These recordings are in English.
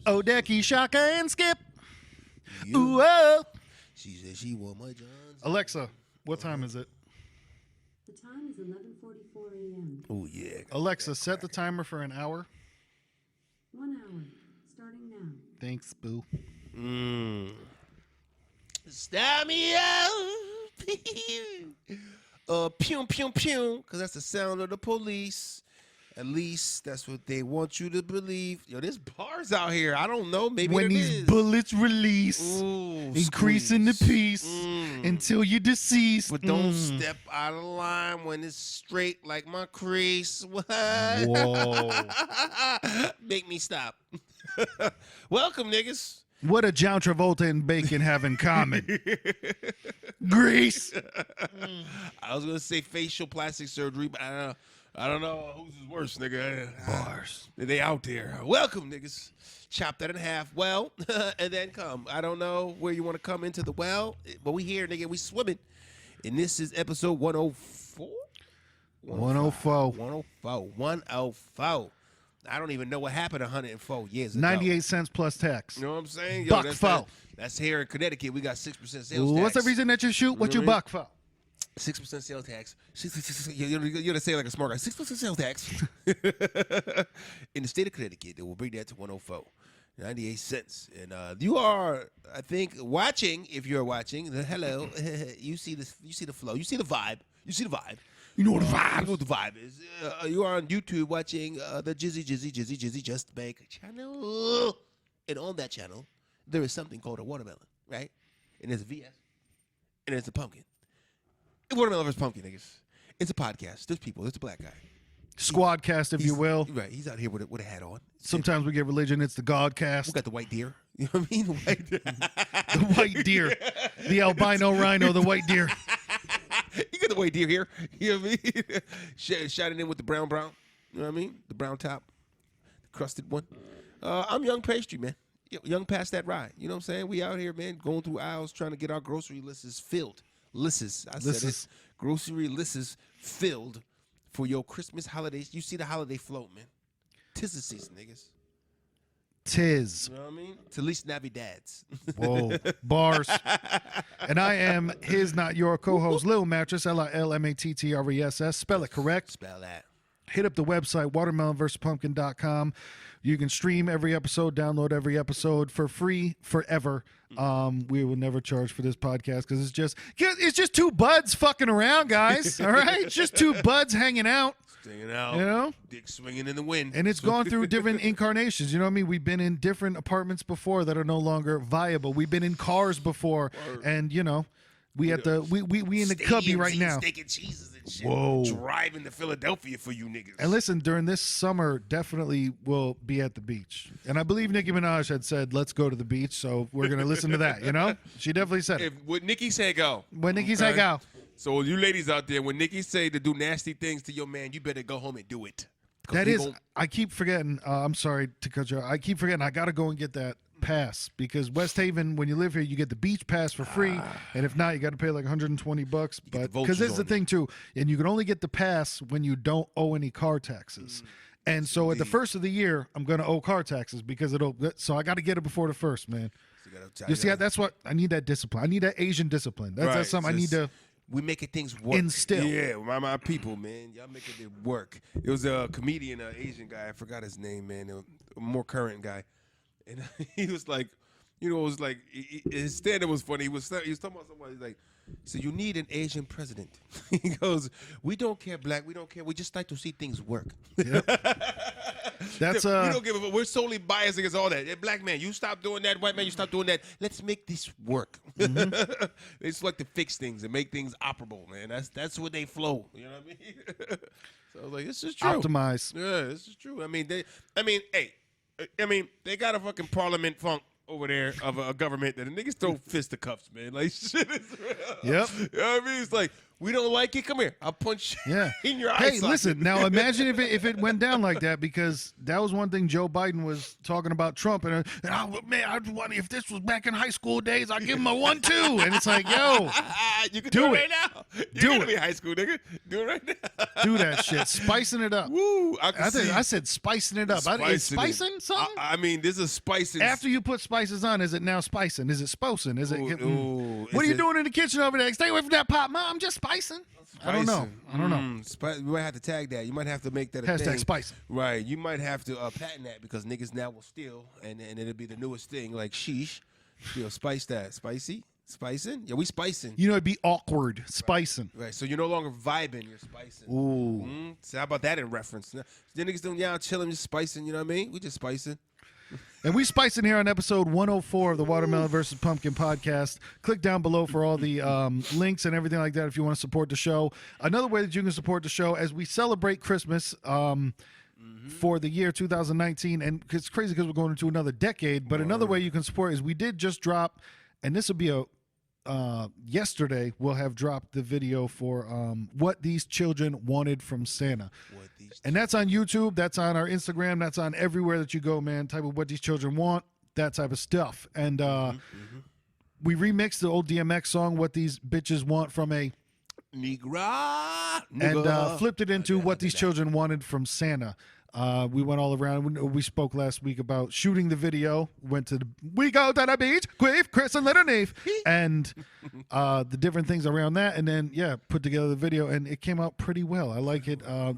Odeki, Shaka, and Skip. You. Ooh, oh. She said she want my Johnson. Alexa, what time is it? The time is 11:44 a.m. Oh, yeah. Alexa, set the timer for an hour. 1 hour, starting now. Thanks, boo. Stop me out. Pew, pew, pew. Because that's the sound of the police. At least that's what they want you to believe. Yo, there's bars out here. I don't know. Maybe When it these is. bullets release, Ooh, increasing the squeeze. peace until you're deceased. But don't step out of line when it's straight like my crease. What? Whoa. Make me stop. Welcome, niggas. What do John Travolta and Bacon have in common? Grease. I was going to say facial plastic surgery, but I don't know who's is worse, nigga. Bars. They out there. Welcome, niggas. Chop that in half. Well, and then come. I don't know where you want to come into the well, but we here, nigga. We swimming. And this is episode 104? 104. 104. I don't even know what happened 104 years ago. 98 cents plus tax. You know what I'm saying? Yo, Buck foe. That's here in Connecticut. We got 6% sales tax. What's the reason that you shoot? What you buck for? 6% sales tax. You're going to say it like a smart guy. 6% sales tax. In the state of Connecticut, they will bring that to 104. 98 cents. And you are, I think, watching. If you're watching, hello. You see the flow. You see the vibe. You know what the vibe. You know what the vibe is. You are on YouTube watching the Jizzy Just Bake channel. And on that channel, there is something called a watermelon, right? And there's a VS. And there's a pumpkin. Watermelon vs. Pumpkin, niggas. It's a podcast. There's people. There's a black guy. Squadcast, if you will. Right. He's out here with a hat on. Sometimes we get religion. It's the Godcast. We got the white deer. You know what I mean? The white deer. The white deer. The albino rhino, the white deer. You got the white deer here. You know what I mean? Shining in with the brown. You know what I mean? The brown top. The crusted one. I'm Young Pastry, man. Young past that ride. You know what I'm saying? We out here, man, going through aisles trying to get our grocery lists filled. Grocery lists filled for your Christmas holidays. You see the holiday float, man. 'Tis the season, niggas. Tis. You know what I mean? To least Navidad's. Whoa. Bars. And I am his, not your co-host, Lil Mattress, LILMATTRESS. Spell it correct. Spell that. Hit up the website, watermelonversuspumpkin.com. You can stream every episode, download every episode for free forever. We will never charge for this podcast because it's just two buds fucking around, guys. All right? It's just two buds hanging out. Hanging out. You know? Dick swinging in the wind. And it's gone through different incarnations. You know what I mean? We've been in different apartments before that are no longer viable. We've been in cars before. And, you know, we in the cubby right now. Steak and cheeses and shit. Whoa. Driving to Philadelphia for you niggas. And listen, during this summer, definitely will be at the beach. And I believe Nicki Minaj had said, let's go to the beach. So we're going to listen to that, you know? She definitely said it. When Nicki say go. When Nicki say go. So you ladies out there, when Nicki say to do nasty things to your man, you better go home and do it. That is, I keep forgetting. I'm sorry to cut you off. I keep forgetting. I got to go and get that pass because West Haven, when you live here, you get the beach pass for free. And if not, you got to pay like $120. But because this is the thing too. And you can only get the pass when you don't owe any car taxes. And so at the first of the year, I'm going to owe car taxes because so I got to get it before the first, man. You see, that's what I need, that discipline. I need that Asian discipline. That's something I need to. We making things work. Instill. Yeah, my people, man. Y'all making it work. It was a comedian, an Asian guy. I forgot his name, man. A more current guy. And he was like, you know, it was like, his stand-up was funny. He was talking about somebody, he's like, so you need an Asian president. He goes, we don't care black, we don't care. We just like to see things work. Yep. That's we don't give a fuck. We're solely biased against all that. Hey, black man, you stop doing that. White man, you stop doing that. Let's make this work. They just like to fix things and make things operable, man. That's where they flow. You know what I mean? So I was like, this is true. Optimize. Yeah, this is true. I mean, they got a fucking parliament funk over there of a government that the niggas throw fisticuffs, man. Like, shit is real. Yep. You know what I mean? It's like, We don't like it. Come here. I'll punch Yeah. in your eye. Hey, listen. Now imagine if it went down like that, because that was one thing Joe Biden was talking about Trump, and man, I'd wonder if this was back in high school days, I'd give him a 1-2, and it's like, yo, you can do do it it. right now. You're Do gonna it. be high school, nigga. Do it right now. do that shit, spicing it up. Woo! I said spicing it up. Is spicing something? I mean, this is spicing. After you put spices on, is it now spicing? Is it spicing? Is it? What are you doing in the kitchen over there? Stay away from that pot, Mom. I'm just spicing. I don't know. You might have to tag that. You might have to make that a Hashtag thing. spicing. Right. You might have to patent that, because niggas now will steal, and it'll be the newest thing. Like sheesh, spice that. Spicy, spicing. Yeah, we spicing. You know, it'd be awkward spicing. Right. So you're no longer vibing. You're spicing. Ooh. So how about that in reference? The niggas doing y'all chilling, just spicing. You know what I mean? We just spicing. And we spicing here on episode 104 of the Watermelon versus Pumpkin podcast. Click down below for all the links and everything like that if you want to support the show. Another way that you can support the show as we celebrate Christmas for the year 2019, and it's crazy because we're going into another decade, but another way you can support is we did just drop, and this will be yesterday we'll have dropped the video for what these children wanted from Santa. And that's on YouTube, that's on our Instagram, that's on everywhere that you go, man. Type of what these children want, that type of stuff. And we remixed the old DMX song, What These Bitches Want, from a Negra. and flipped it into what these children wanted from Santa. We went all around. We spoke last week about shooting the video. We go to the beach, Queef, Chris, and Little Neef, and the different things around that. And then, put together the video, and it came out pretty well. I like it. I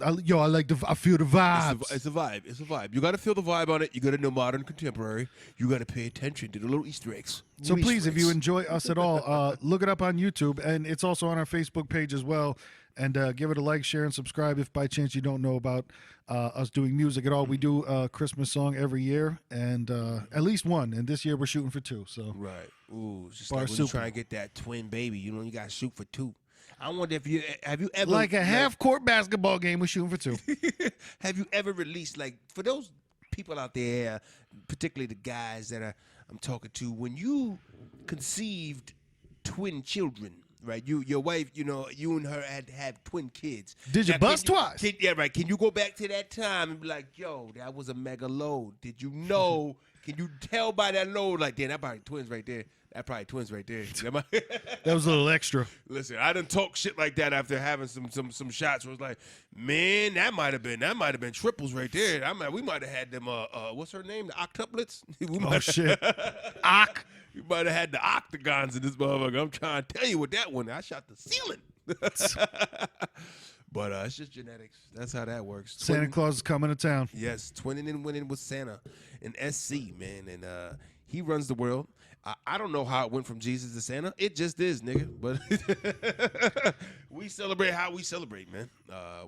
feel the vibes. It's a vibe. It's a vibe. You got to feel the vibe on it. You got to know modern, contemporary. You got to pay attention to the little Easter eggs. So please, if you enjoy us at all, look it up on YouTube, and it's also on our Facebook page as well. And give it a like, share, and subscribe if by chance you don't know about us doing music at all. We do a Christmas song every year, and at least one. And this year we're shooting for 2. So right. Ooh, it's just like when you try and get that twin baby, you got to shoot for 2. I wonder if have you ever like a half-court basketball game, we're shooting for 2. Have you ever released, like, for those people out there, particularly the guys that I'm talking to, when you conceived twin children? Right, your wife, you and her had to have twin kids. Did you bust twice? Right. Can you go back to that time and be like, yo, that was a mega load? Did you know? Can you tell by that load? Like, damn, that probably twins right there. That probably twins right there. That was a little extra. Listen, I done talk shit like that after having some shots where it's like, man, that might have been triples right there. We might have had them. What's her name? The octuplets. Shit. We might have had the octagons in this motherfucker. I'm trying to tell you what that one. I shot the ceiling. But it's just genetics. That's how that works. Santa Claus is coming to town. Yes, twinning and winning with Santa and SC, man. And he runs the world. I don't know how it went from Jesus to Santa. It just is, nigga. But we celebrate how we celebrate, man.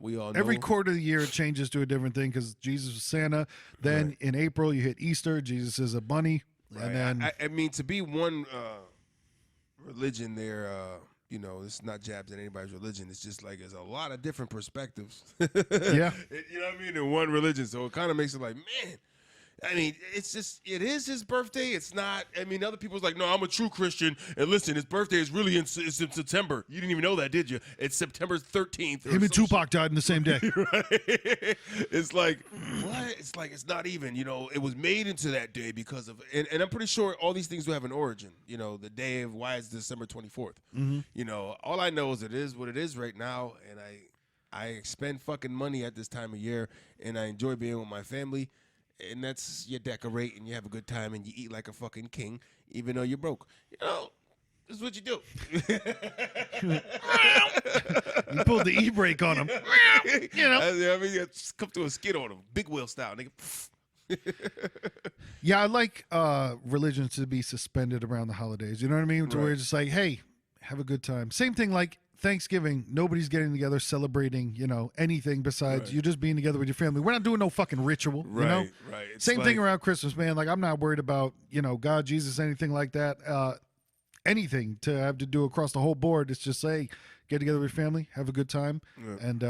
We all know. Every quarter of the year it changes to a different thing because Jesus was Santa. Then in April you hit Easter. Jesus is a bunny. Right. And then I mean, to be one religion there, it's not jabs at anybody's religion. It's just like there's a lot of different perspectives. Yeah. You know what I mean? In one religion. So it kind of makes it like, man, I mean, it is his birthday. It's not. I mean, other people's like, no, I'm a true Christian. And listen, his birthday is really in September. You didn't even know that, did you? It's September 13th. Him and Tupac died in the same day. Right? It's like, what? It's like, it's not even, it was made into that day because of, and I'm pretty sure all these things will have an origin, the day of why it's December 24th. Mm-hmm. All I know is it is what it is right now. And I spend fucking money at this time of year and I enjoy being with my family. And that's, you decorate and you have a good time and you eat like a fucking king, even though you're broke. This is what you do. You pulled the e-brake on him. I mean, just come to a skid on him, big wheel style, nigga. Yeah, I like religion to be suspended around the holidays. You know what I mean? To where it's just like, hey, have a good time. Same thing like Thanksgiving, nobody's getting together celebrating, anything besides you just being together with your family. We're not doing no fucking ritual, Right. Same thing around Christmas, man. Like, I'm not worried about, God, Jesus, anything like that. Anything to have to do across the whole board. It's just, say, get together with your family, have a good time, and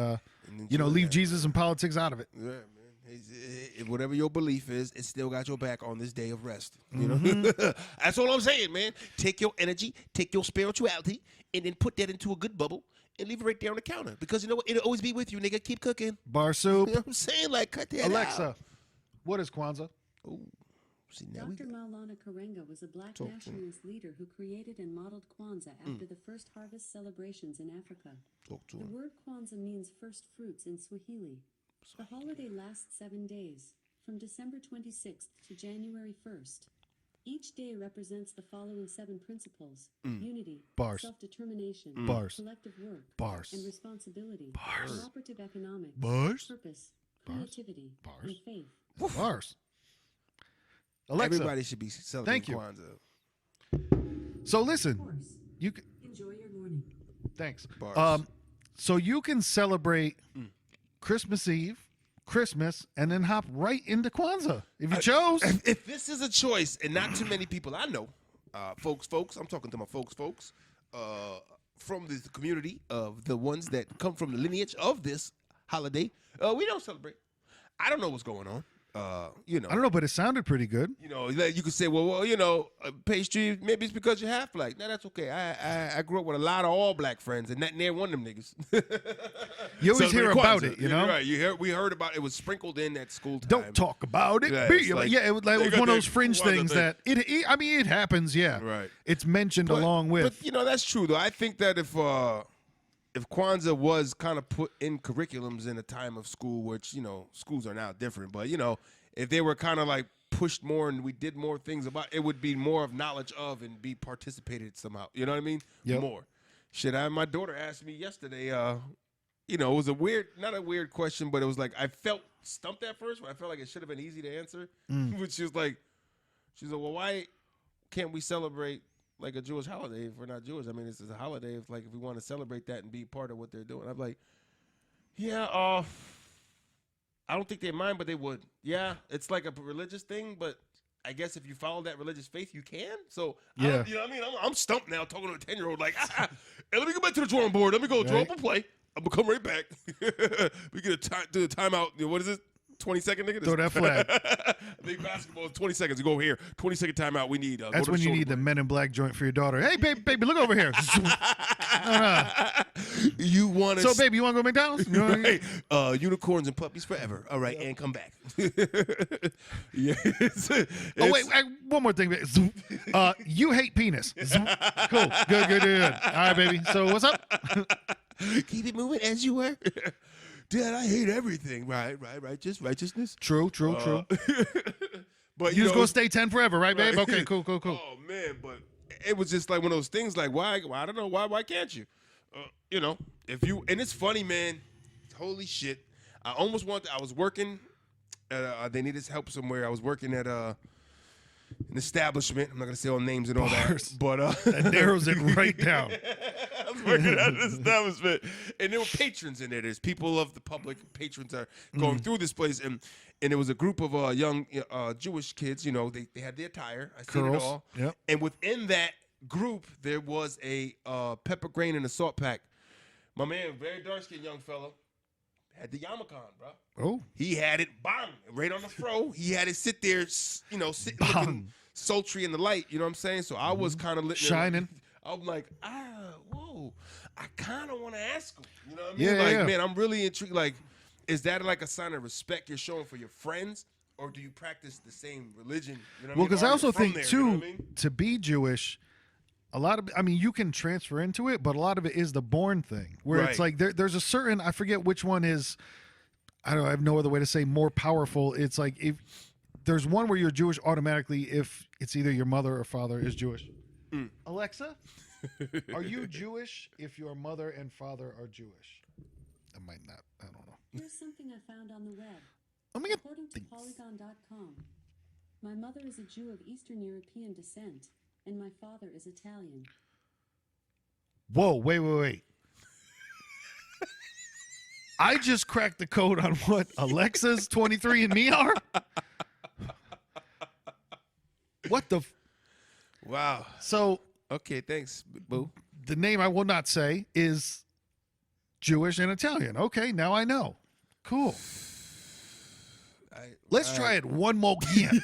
leave Jesus and politics out of it. Yeah, man. Whatever your belief is, it still got your back on this day of rest. That's all I'm saying, man. Take your energy, take your spirituality, and then put that into a good bubble and leave it right there on the counter because you know what? It'll always be with you, nigga. Keep cooking. Bar soup. You know what I'm saying? Like, cut that Alexa, out. what is Kwanzaa? Ooh. See, now Dr. Maulana Karenga was a black nationalist leader who created and modeled Kwanzaa after the first harvest celebrations in Africa. The word Kwanzaa means first fruits in Swahili. The holiday lasts 7 days, from December 26th to January 1st. Each day represents the following 7 principles: unity, Bars. self-determination, Bars. collective work, Bars. and responsibility, Bars. cooperative economics, Bars. purpose, Bars. creativity, Bars. and faith. Bars. Alexa. everybody should be celebrating Thank you. Kwanzaa. So Of listen, course. you can, Enjoy your morning. thanks. Bars. So you can celebrate Christmas Eve, Christmas, and then hop right into Kwanzaa if you chose. If this is a choice, and not too many people I know, folks, I'm talking to my folks, from the community of the ones that come from the lineage of this holiday, we don't celebrate. I don't know what's going on. You know, I don't know, but it sounded pretty good. You know, like you could say, well, you know, pastry. Maybe it's because you're half black. No, that's okay. I grew up with a lot of all black friends, and not near one of them niggas. You always hear Celebrate about Kwanzaa. it, you know. Right? We heard about it. Was sprinkled in at school time. Don't talk about it. Yeah, Be- it's like- yeah, it was they got one of that those fringe Kwanzaa things thing. that I mean, it happens. Yeah, Right. It's mentioned along with. But you know, that's true though. I think that if Kwanzaa was kind of put in curriculums in a time of school, which you know schools are now different, but you know, if they were kind of like pushed more and we did more things about it, would be more of knowledge of and be participated somehow. You know what I mean? Yep. More. Shit, my daughter asked me yesterday. You know, it was not a weird question, but it was like I felt stumped at first, but I felt like it should have been easy to answer. Which is like, she's like, well, why can't we celebrate like a Jewish holiday if we're not Jewish? I mean, this is a holiday. If we want to celebrate that and be part of what they're doing, I'm like, yeah, I don't think they mind, but they would. Yeah, it's like a religious thing, but I guess if you follow that religious faith, you can. So, Yeah. you know what I mean? I'm stumped now talking to a 10-year-old like, hey, let me go back to the drawing board. Let me go draw up a play. I'm going to come right back. We get do the timeout. You know, what is it? 20-second, nigga? Throw that flag. Big basketball is 20 seconds. You go here. 20-second timeout. We need. That's when you need the Men in Black joint for your daughter. Hey, baby, look over here. You want to. So, baby, you want to go to McDonald's? You know what I mean? Unicorns and puppies forever. All right, and come back. Yeah. Oh, wait, one more thing. You hate penis. Cool. Good. All right, baby. So, what's up? Keep it moving as you were. Dad, I hate everything. Right. Righteousness. True. But You just know, go stay 10 forever, right, babe? Right. Okay, cool. Oh man, but it was just like one of those things. Like, why? I don't know. Why can't you? You know, if you and it's funny, man. Holy shit! I almost wanted. I was working. They needed help somewhere. I was working at an establishment. I'm not gonna say all names and all Bars. that, but That narrows it right down. I was working at an establishment, and there were patrons in there. There's people of the public. Patrons are going through this place, and it was a group of young Jewish kids. You know, they had the attire. I seen it Curls. all. Yep. And within that group, there was a pepper grain and a salt pack. My man, very dark skinned young fellow, had the yarmulke on, bro. Oh. He had it bang right on the fro. He had it sit there, you know, sitting looking sultry in the light. You know what I'm saying? So I was kind of Shining. I'm like, whoa. I kind of want to ask him. You know what I mean? Yeah, like, yeah. man, I'm really intrigued. Like, is that like a sign of respect you're showing for your friends, or do you practice the same religion? You know what Well, I mean? because Or I are you also from think there, too, you know what I mean? to be Jewish, a lot of, I mean, you can transfer into it, but a lot of it is the born thing, where it's Right. like there's a certain, I forget which one is, I don't know, I have no other way to say more powerful. It's like if there's one where you're Jewish automatically if it's either your mother or father is Jewish. Alexa, are you Jewish if your mother and father are Jewish? I might not. I don't know. Here's something I found on the web. Let me get According to things. Polygon.com, my mother is a Jew of Eastern European descent, and my father is Italian. Whoa, wait. I just cracked the code on what Alexa's 23 and me are? What the? Wow. So Okay, thanks, boo. the name I will not say is Jewish and Italian. Okay, now I know. Cool. Let's try it one more again.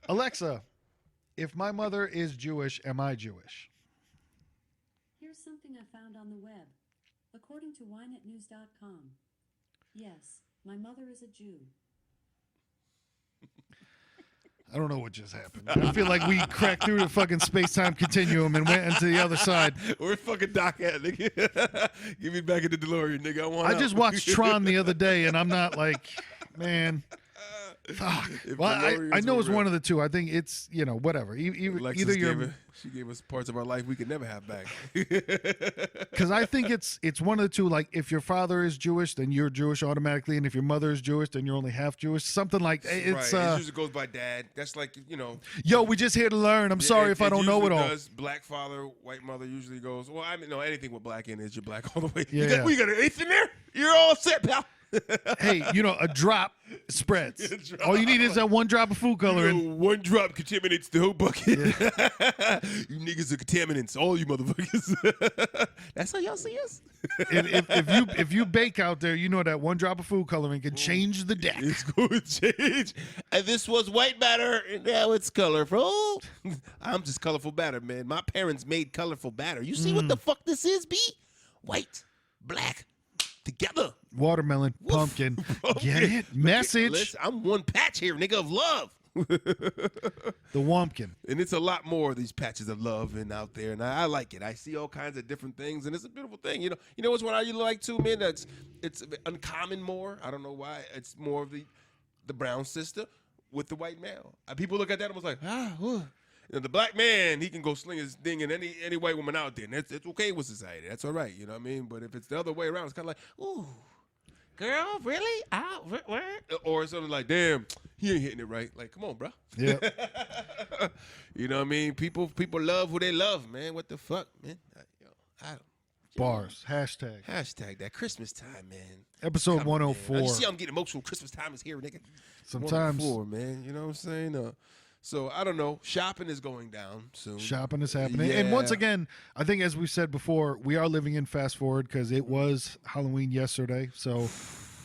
Alexa, if my mother is Jewish, am I Jewish? Here's something I on the web. According to ynetnews.com. Yes, my mother is a Jew. I don't know what just happened. I feel like we cracked through the fucking space-time continuum and went into the other side. Where fucking Doc at, nigga? Get me back in the DeLorean, nigga. I just watched Tron the other day, and I'm not like, man. Fuck. Well, I know it's one of the two. I think it's, whatever. Either you're. She gave us parts of our life we could never have back. Because I think it's one of the two. Like, if your father is Jewish, then you're Jewish automatically, and if your mother is Jewish, then you're only half Jewish. Something like it's. Right. It usually goes by dad. That's like Yo, we just here to learn. I'm sorry if I don't know it all. Black father, white mother usually goes. Well, I mean, no, anything with black in it is you're black all the way. Yeah. We got an eighth in there. You're all set, pal. Hey, a drop spreads. All you need is that one drop of food coloring. One drop contaminates the whole bucket. Yeah. You niggas are contaminants, all you motherfuckers. That's how y'all see us. If you bake out there, you know that one drop of food coloring can change the deck. It's going to change. And this was white batter, and now it's colorful. I'm just colorful batter, man. My parents made colorful batter. You see what the fuck this is, B? White, black, together. Watermelon, pumpkin. Get it? Message. Listen, I'm one patch here, nigga, of love. The Wumpkin. And it's a lot more of these patches of love and out there, and I like it. I see all kinds of different things, and it's a beautiful thing. You know what's what I like too, man? It's uncommon more. I don't know why. It's more of the brown sister with the white male. People look at that and was like, the black man, he can go sling his thing in any white woman out there, and it's okay with society. That's all right, you know what I mean? But if it's the other way around, it's kind of like, ooh, girl, really? Where? Or something like, damn, he ain't hitting it right. Like, come on, bro. Yeah. You know what I mean? People love who they love, man. What the fuck, man? Bars. Hashtag that Christmas time, man. Episode 104. You see, I'm getting emotional. Christmas time is here, nigga. Sometimes. 104, man. You know what I'm saying? So, I don't know. Shopping is going down soon. Shopping is happening. Yeah. And once again, I think as we said before, we are living in fast forward because it was Halloween yesterday. So,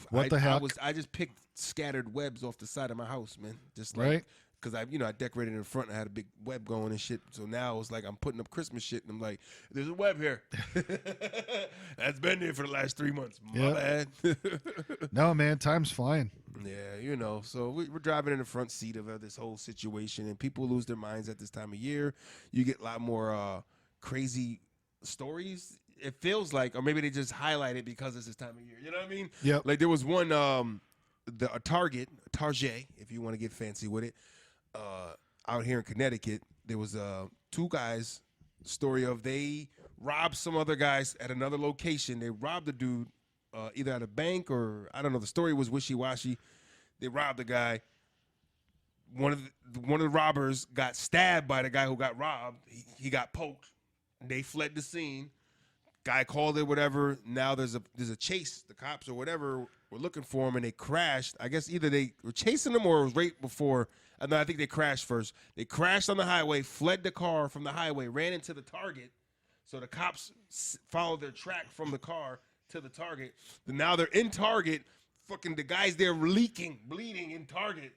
what the heck? I just picked scattered webs off the side of my house, man. Just right? Because I decorated in front and I had a big web going and shit. So now it's like I'm putting up Christmas shit and I'm like, there's a web here. That's been there for the last 3 months. My bad. No, man, time's flying. Yeah, so we're driving in the front seat of this whole situation, and people lose their minds at this time of year. You get a lot more crazy stories. It feels like, or maybe they just highlight it because it's this time of year. You know what I mean? Yep. Like there was one, a Target, if you want to get fancy with it, out here in Connecticut. There was two guys. Story of they robbed some other guys at another location. They robbed a dude. Either at a bank or I don't know. The story was wishy-washy. They robbed the guy. One of the robbers got stabbed by the guy who got robbed. He got poked. They fled the scene. Guy called it whatever. Now there's a chase. The cops or whatever were looking for him and they crashed. I guess either they were chasing him or it was right before. No, I think they crashed first. They crashed on the highway, fled the car from the highway, ran into the Target. So the cops followed their track from the car to the Target. Now they're in Target. Fucking the guys there bleeding in Target.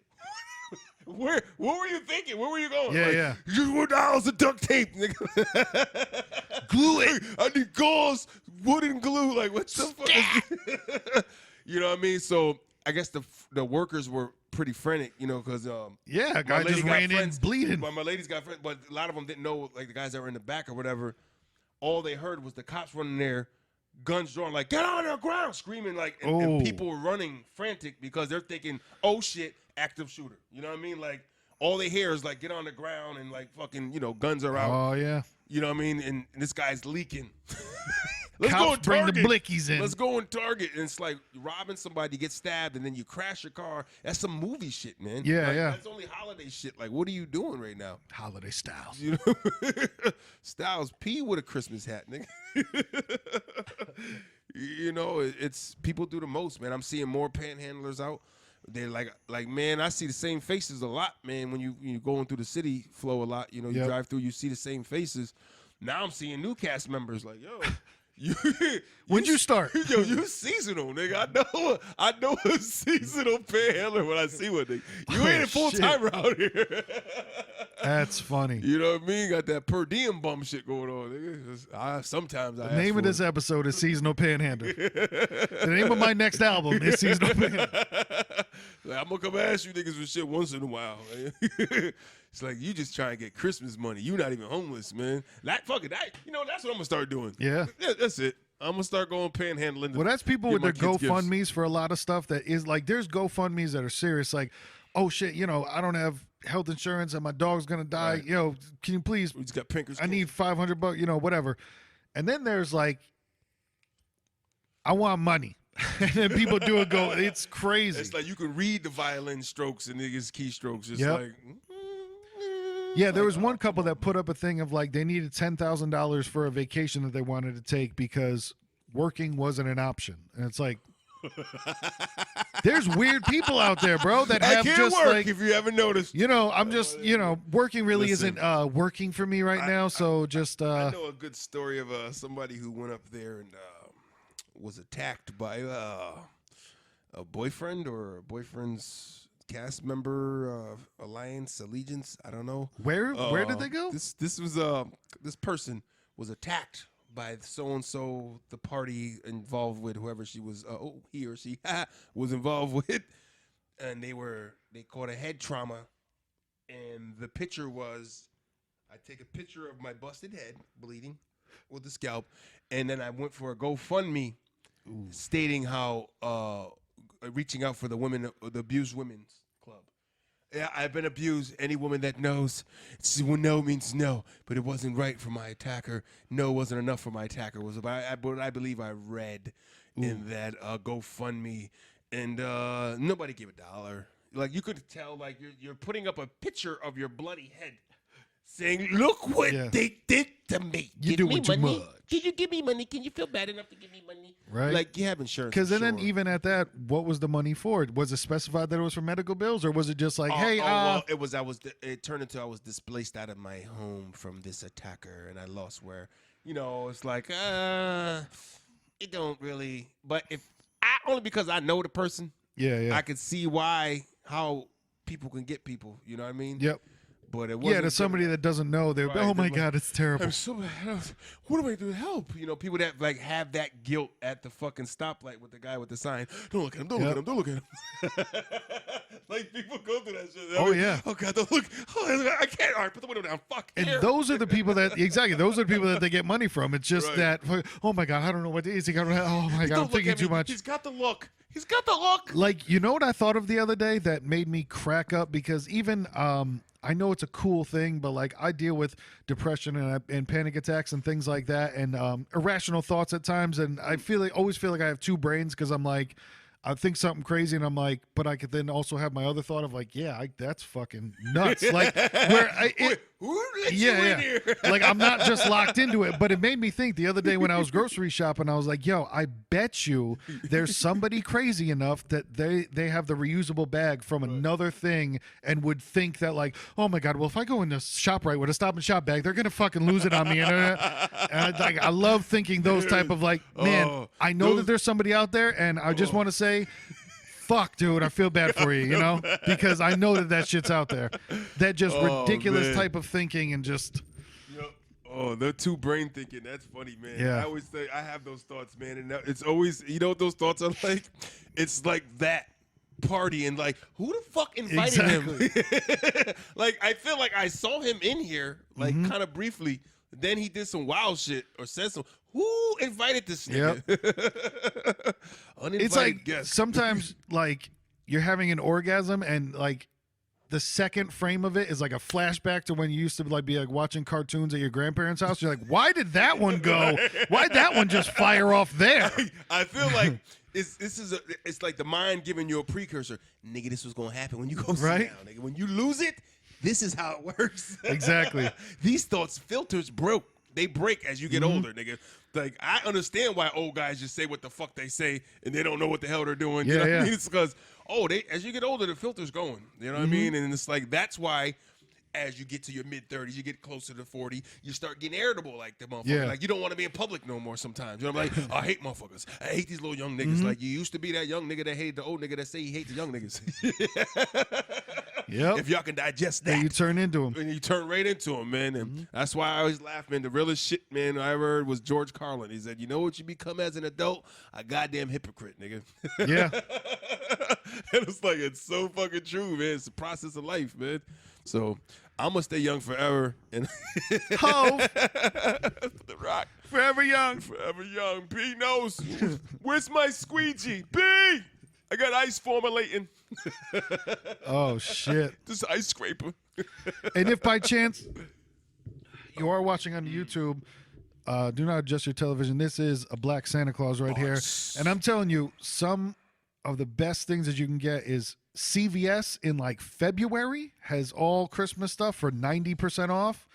What were you thinking? Where were you going? Yeah. Just $1 of duct tape, nigga. Glue it. I need gauze, wooden glue. Like what the fuck? You know what I mean? So I guess the workers were pretty frantic, because a guy just ran in bleeding. My ladies got friends, but a lot of them didn't know, like the guys that were in the back or whatever. All they heard was the cops running there. Guns drawn, like, get on the ground, screaming, like, and people were running frantic because they're thinking, oh shit, active shooter. You know what I mean? Like, all they hear is like, get on the ground and like fucking, guns are out. Oh yeah. You know what I mean? And this guy's leaking. Let's Cops go and bring Target. the blickies in. Let's go and Target. And it's like robbing somebody, you get stabbed, and then you crash your car. That's some movie shit, man. Yeah, yeah. That's only holiday shit. Like, what are you doing right now? Holiday Styles. Styles P with a Christmas hat, nigga. It's people do the most, man. I'm seeing more panhandlers out. They're like, man, I see the same faces a lot, man. When you going through the city flow a lot, you drive through, you see the same faces. Now I'm seeing new cast members like, yo. When'd you start? Yo, you seasonal, nigga. I know a seasonal panhandler when I see one, nigga. You ain't a full timer out here. That's funny. You know what I mean? Got that per diem bum shit going on, nigga. Sometimes I The name of this episode is Seasonal Panhandler. The name of my next album is Seasonal Panhandler. Like, I'm gonna come ask you niggas for shit once in a while. It's like you just trying to get Christmas money. You not even homeless, man. Like fuck it. That's what I'm gonna start doing. Yeah, that's it. I'm gonna start going panhandling. Well, that's people with their GoFundMe's gifts. for a lot of stuff that is like. There's GoFundMe's that are serious. Like, oh shit, I don't have health insurance and my dog's gonna die. Right. Can you please? We just got pinkers. I need $500. Whatever. And then there's like, I want money. And then people do it. It's crazy. It's like you can read the violin strokes and niggas keystrokes. It's like. Yeah, there was one couple that put up a thing of like they needed $10,000 for a vacation that they wanted to take because working wasn't an option, and it's like there's weird people out there, bro, that have just work, like if you haven't noticed. I'm just working really isn't working for me right now. So just I know a good story of somebody who went up there and was attacked by a boyfriend or a boyfriend's cast member, allegiance. I don't know. Where did they go? This was this person was attacked by so and so, the party involved with whoever she was. He or she was involved with, and they caught a head trauma, and the picture was, I take a picture of my busted head bleeding with the scalp, and then I went for a GoFundMe, stating how reaching out for the women, the abused women's club. Yeah, I've been abused. Any woman that knows, no means no, but it wasn't right for my attacker. No wasn't enough for my attacker. Was what I believe I read in that GoFundMe, and nobody gave $1. Like you could tell, like you're putting up a picture of your bloody head, saying, "Look what they did to me. You do what you must. Can you give me money? Can you feel bad enough to give me money?" Right. Like you have insurance. Because then even at that, what was the money for? Was it specified that it was for medical bills, or was it just like, hey, well, it was. It turned into I was displaced out of my home from this attacker, and I lost where. It's like it don't really. But only because I know the person. Yeah. I could see how people can get people. You know what I mean? Yep. But it wasn't to somebody that doesn't know, they're oh my god, it's terrible. I'm so what do I do to help? People that like have that guilt at the fucking stoplight with the guy with the sign. Don't look at him. Don't look at him. Don't look at him. Like people go through that shit. Yeah. Oh god, don't look. Oh, I can't. All right, put the window down. Fuck. And those are the people that those are the people that they get money from. It's just that. Oh my god, I don't know what it is. Oh my god, I'm thinking too much. He's got the look. He's got the look. Like what I thought of the other day that made me crack up because even I know it's a cool thing, but like I deal with depression and panic attacks and things like that, and irrational thoughts at times, and I always feel like I have two brains because I'm like, I think something crazy, and I'm like, but I could then also have my other thought of like, that's fucking nuts. Like who let you in here? Like I'm not just locked into it, but it made me think the other day when I was grocery shopping, I was like, I bet you there's somebody crazy enough that they have the reusable bag from another thing and would think that like, oh my god, well if I go into ShopRite with a Stop and Shop bag, they're gonna fucking lose it on me. And I love thinking those type of like, man, I know that there's somebody out there, and I just want to say, fuck, dude, I feel bad for you, because I know that shit's out there. That just ridiculous type of thinking and just. Oh, the two brain thinking. That's funny, man. Yeah. I always say I have those thoughts, man, and it's always, what those thoughts are like? It's like that party and like, who the fuck invited him? Like, I feel like I saw him in here, like kind of briefly. Then he did some wild shit or said some. Who invited this nigga? Yep. Uninvited it's like guest. sometimes like you're having an orgasm and like the second frame of it is like a flashback to when you used to like be like watching cartoons at your grandparents' house. You're like, why did that one go? Why'd that one just fire off there? I feel like it's like the mind giving you a precursor. Nigga, this was gonna happen when you go sit down, nigga. When you lose it, this is how it works. Exactly. These thoughts filters broke. They break as you get older, nigga. Like, I understand why old guys just say what the fuck they say and they don't know what the hell they're doing. Yeah, you know what yeah. I mean? It's because, as you get older, the filter's going. You know what I mean? And it's like, that's why as you get to your mid-30s, you get closer to 40, you start getting irritable like the motherfucker. Yeah. Like, you don't want to be in public no more sometimes. You know what I'm like? I hate motherfuckers. I hate these little young niggas. Like, you used to be that young nigga that hated the old nigga that say he hates the young niggas. Yep. If y'all can digest that. Then you turn into him. And you turn right into him, man. And that's why I always laugh, man. The realest shit, man, I ever heard was George Carlin. He said, you know what you become as an adult? A goddamn hypocrite, nigga. Yeah. And it's like, it's so fucking true, man. It's the process of life, man. So I'm going to stay young forever. And Ho! The Rock. Forever young. Forever young. P knows. Where's my squeegee? P! I got ice formulating. Oh, shit. This ice scraper. And if by chance you are watching on YouTube, do not adjust your television. This is a black Santa Claus right here. And I'm telling you, some of the best things that you can get is CVS in like February has all Christmas stuff for 90% off.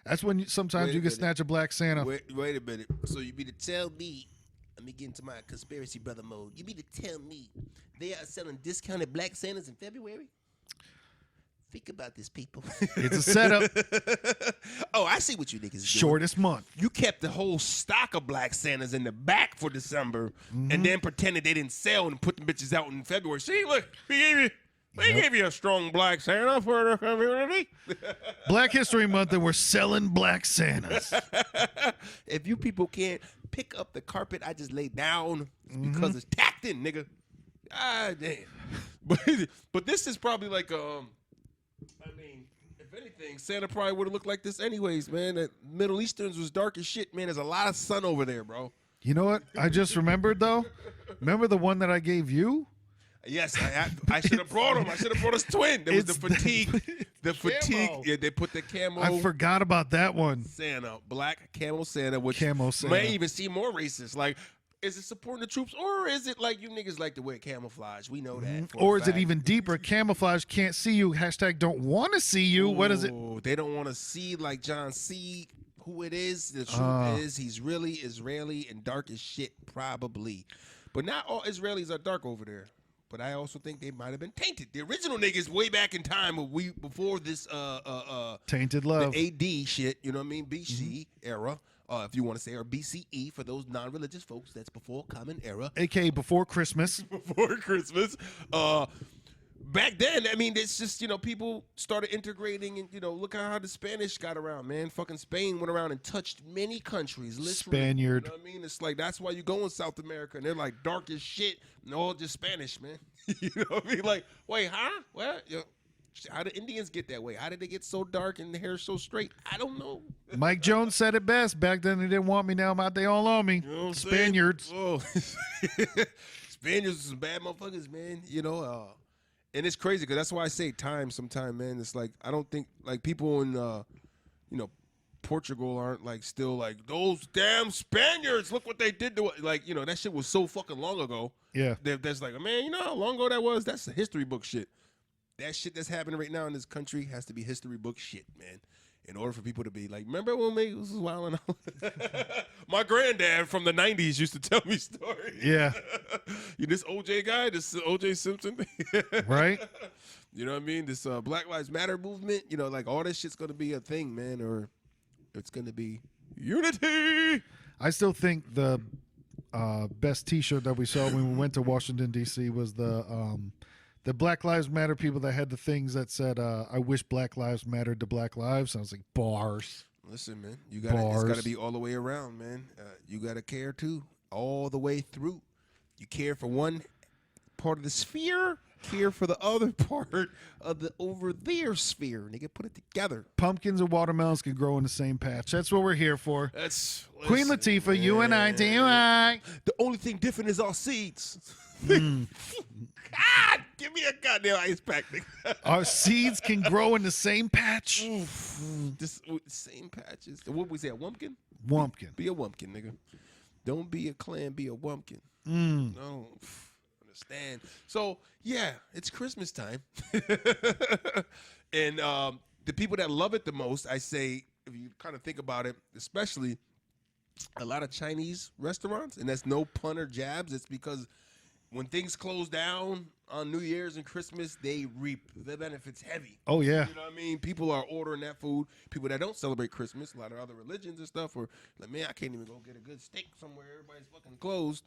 That's when sometimes you can snatch a black Santa. Wait a minute. So you mean to tell me, let me get into my conspiracy brother mode. You mean to tell me they are selling discounted black Santas in February? Think about this, people. It's a setup. Oh, I see what you niggas is doing. Shortest month. You kept the whole stock of black Santas in the back for December and then pretended they didn't sell and put the bitches out in February. See, look, we gave you a strong black Santa for the community. Black History Month, and we're selling black Santas. If you people can't pick up the carpet I just laid down, it's because it's tacked in, nigga. Ah, damn. But this is probably like I mean, if anything, Santa probably would have looked like this anyways, man. The Middle Easterns was dark as shit, man. There's a lot of sun over there, bro. You know what? I just remembered, though. Remember the one that I gave you? Yes, I should have brought him. I should have brought his twin. There was the fatigue. The fatigue. Camo. Yeah, they put the camo. I forgot about that one. Santa, black camo Santa, which Camo Santa. may even seem more racist. Like, is it supporting the troops, or is it like you niggas like to wear camouflage? We know that. Or is it even deeper? Camouflage can't see you. Hashtag don't want to see you. What is it? They don't want to see like John C. Who it is. The truth is he's really Israeli and dark as shit, probably. But not all Israelis are dark over there. But I also think they might have been tainted. The original niggas way back in time, before this Tainted love. the AD shit, you know what I mean? BC era, if you want to say, or BCE for those non-religious folks. That's before Common Era. AKA before Christmas. Before Christmas. Back then, I mean, it's just, you know, people started integrating and, you know, look at how the Spanish got around, man. Fucking Spain went around and touched many countries. Literally. Spaniard. You know what I mean? It's like, that's why you go in South America and they're like dark as shit and all just Spanish, man. You know what I mean? Like, wait, huh? What? You know, how did Indians get that way? How did they get so dark and the hair so straight? I don't know. Mike Jones said it best. Back then they didn't want me. Now I'm out. They all on me. You know what I'm Spaniards. saying? Oh. Spaniards are some bad motherfuckers, man. You know, and it's crazy because that's why I say time sometime, man. It's like, I don't think, like, people in, you know, Portugal aren't, like, still like, those damn Spaniards, look what they did to it. Like, you know, that shit was so fucking long ago. Yeah. That's like, man, you know how long ago that was? That's the history book shit. That shit that's happening right now in this country has to be history book shit, man. In order for people to be like, remember when we was wilding out? My granddad from the 90s used to tell me stories. Yeah. You this OJ guy, this OJ Simpson. Right? You know what I mean? This Black Lives Matter movement, you know, like all this shit's going to be a thing, man, or it's going to be unity. I still think the best T-shirt that we saw when we went to Washington, D.C. was the Black Lives Matter people that had the things that said, I wish Black Lives mattered to Black Lives. I was like, bars. Listen, man, it's got to be all the way around, man. You got to care, too, all the way through. You care for one part of the sphere, care for the other part of the over there sphere. Nigga, put it together. Pumpkins and watermelons can grow in the same patch. That's what we're here for. Queen Listen, Latifah, man. you and I, DUI. The only thing different is our seeds. God, give me a goddamn ice pack, nigga. Our seeds can grow in the same patch. This same patches. What we say, a wumpkin? Wumpkin. Be a wumpkin, nigga. Don't be a clan, be a wumpkin. No, understand. So, yeah, it's Christmas time. And the people that love it the most, I say, if you kind of think about it, especially a lot of Chinese restaurants, and that's no pun or jabs, it's because when things close down on New Year's and Christmas, they reap the benefits heavy. Oh, yeah. You know what I mean? People are ordering that food. People that don't celebrate Christmas, a lot of other religions and stuff, are like, man, I can't even go get a good steak somewhere. Everybody's fucking closed.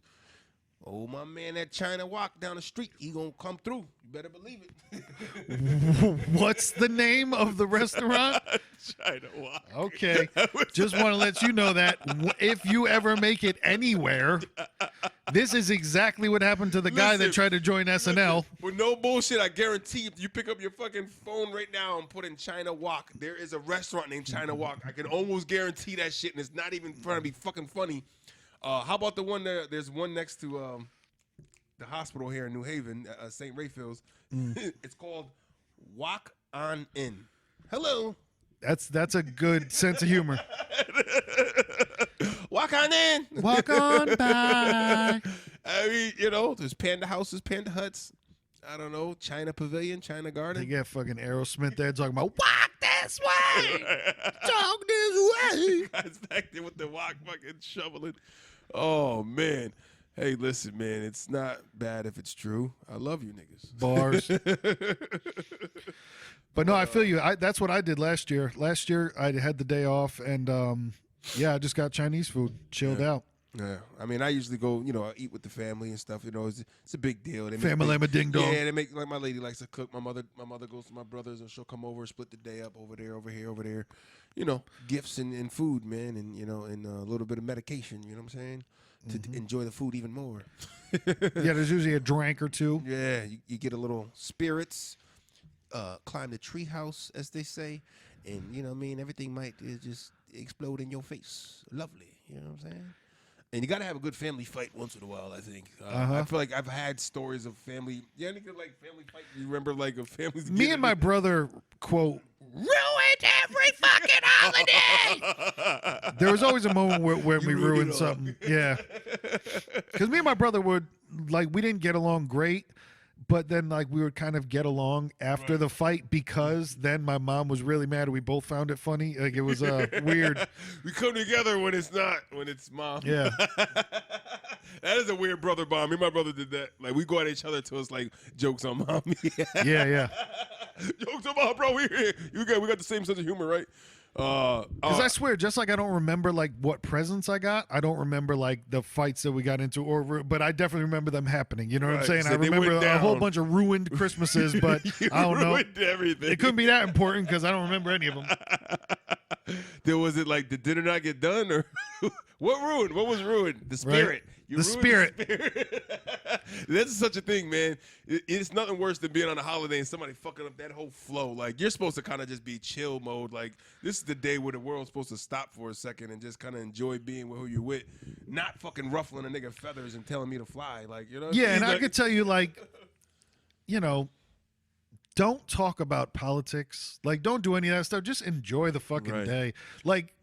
Oh, my man, that China Wok down the street, he gonna come through. You better believe it. What's the name of the restaurant? China Walk. Okay. Just want to let you know that if you ever make it anywhere, this is exactly what happened to the guy that tried to join SNL. With no bullshit, I guarantee if you pick up your fucking phone right now and put in China Walk, there is a restaurant named China Walk. I can almost guarantee that shit, and it's not even trying to be fucking funny. How about the one there? There's one next to the hospital here in New Haven, St. Raphael's. It's called Walk On In. Hello. That's a good sense of humor. Walk on in. Walk on by. I mean, there's Panda Houses, Panda Huts. I don't know, China Pavilion, China Garden. They got fucking Aerosmith there talking about walk this way, talk this way. Guys back there with the walk fucking shoveling. Oh man. Hey, listen, man, it's not bad if it's true. I love you niggas. Bars. But no, I feel you. That's what I did last year. Last year, I had the day off, and I just got Chinese food, chilled out. Yeah, I mean, I usually go, eat with the family and stuff. It's a big deal. Family lama ding dong. Yeah, they make, like, my lady likes to cook. My mother goes to my brother's, and she'll come over, split the day up over there, over here, over there. Gifts and food, man, and and a little bit of medication. You know what I'm saying? To enjoy the food even more. Yeah, there's usually a drink or two. Yeah, you get a little spirits, climb the tree house, as they say, and everything might just explode in your face. Lovely, you know what I'm saying? And you got to have a good family fight once in a while, I think. I feel like I've had stories of family. Yeah, any good family fight? You remember a family? Me and my brother, quote, ruined every fucking holiday. There was always a moment where we ruined something. Yeah. Because me and my brother would, we didn't get along great, but then, we would kind of get along after the fight because then my mom was really mad and we both found it funny. It was weird. We come together when it's mom. Yeah. That is a weird brother bond. Me and my brother did that. We go at each other till it's jokes on mom. Yeah. Jokes on mom, bro. We got the same sense of humor, right? Because I swear, just like I don't remember what presents I got, I don't remember the fights that we got into, but I definitely remember them happening. You know what I'm saying? So I remember a whole bunch of ruined Christmases, but I don't know. Everything. It couldn't be that important because I don't remember any of them. Was it did dinner not get done, or what ruined? What was ruined? The spirit. Right. The spirit. That's such a thing, man. It's nothing worse than being on a holiday and somebody fucking up that whole flow. You're supposed to kind of just be chill mode. This is the day where the world's supposed to stop for a second and just kind of enjoy being with who you're with, not fucking ruffling a nigga feathers and telling me to fly. Yeah, and I could tell you, don't talk about politics. Don't do any of that stuff. Just enjoy the fucking day.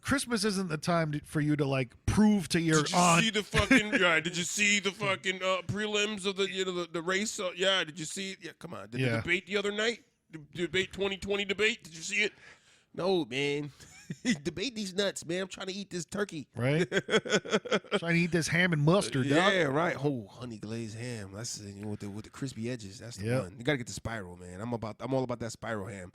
Christmas isn't the time for you to prove to your aunt. Did you see the fucking? Did you see the fucking prelims of the race? Yeah. Did you see it? Yeah. Come on. The debate the other night. The debate 2020 debate. Did you see it? No, man. Debate these nuts, man. I'm trying to eat this turkey. Right. Trying to eat this ham and mustard, dog. Yeah, right. Oh, honey glazed ham. That's with the crispy edges. That's the one. You gotta get the spiral, man. I'm all about that spiral ham,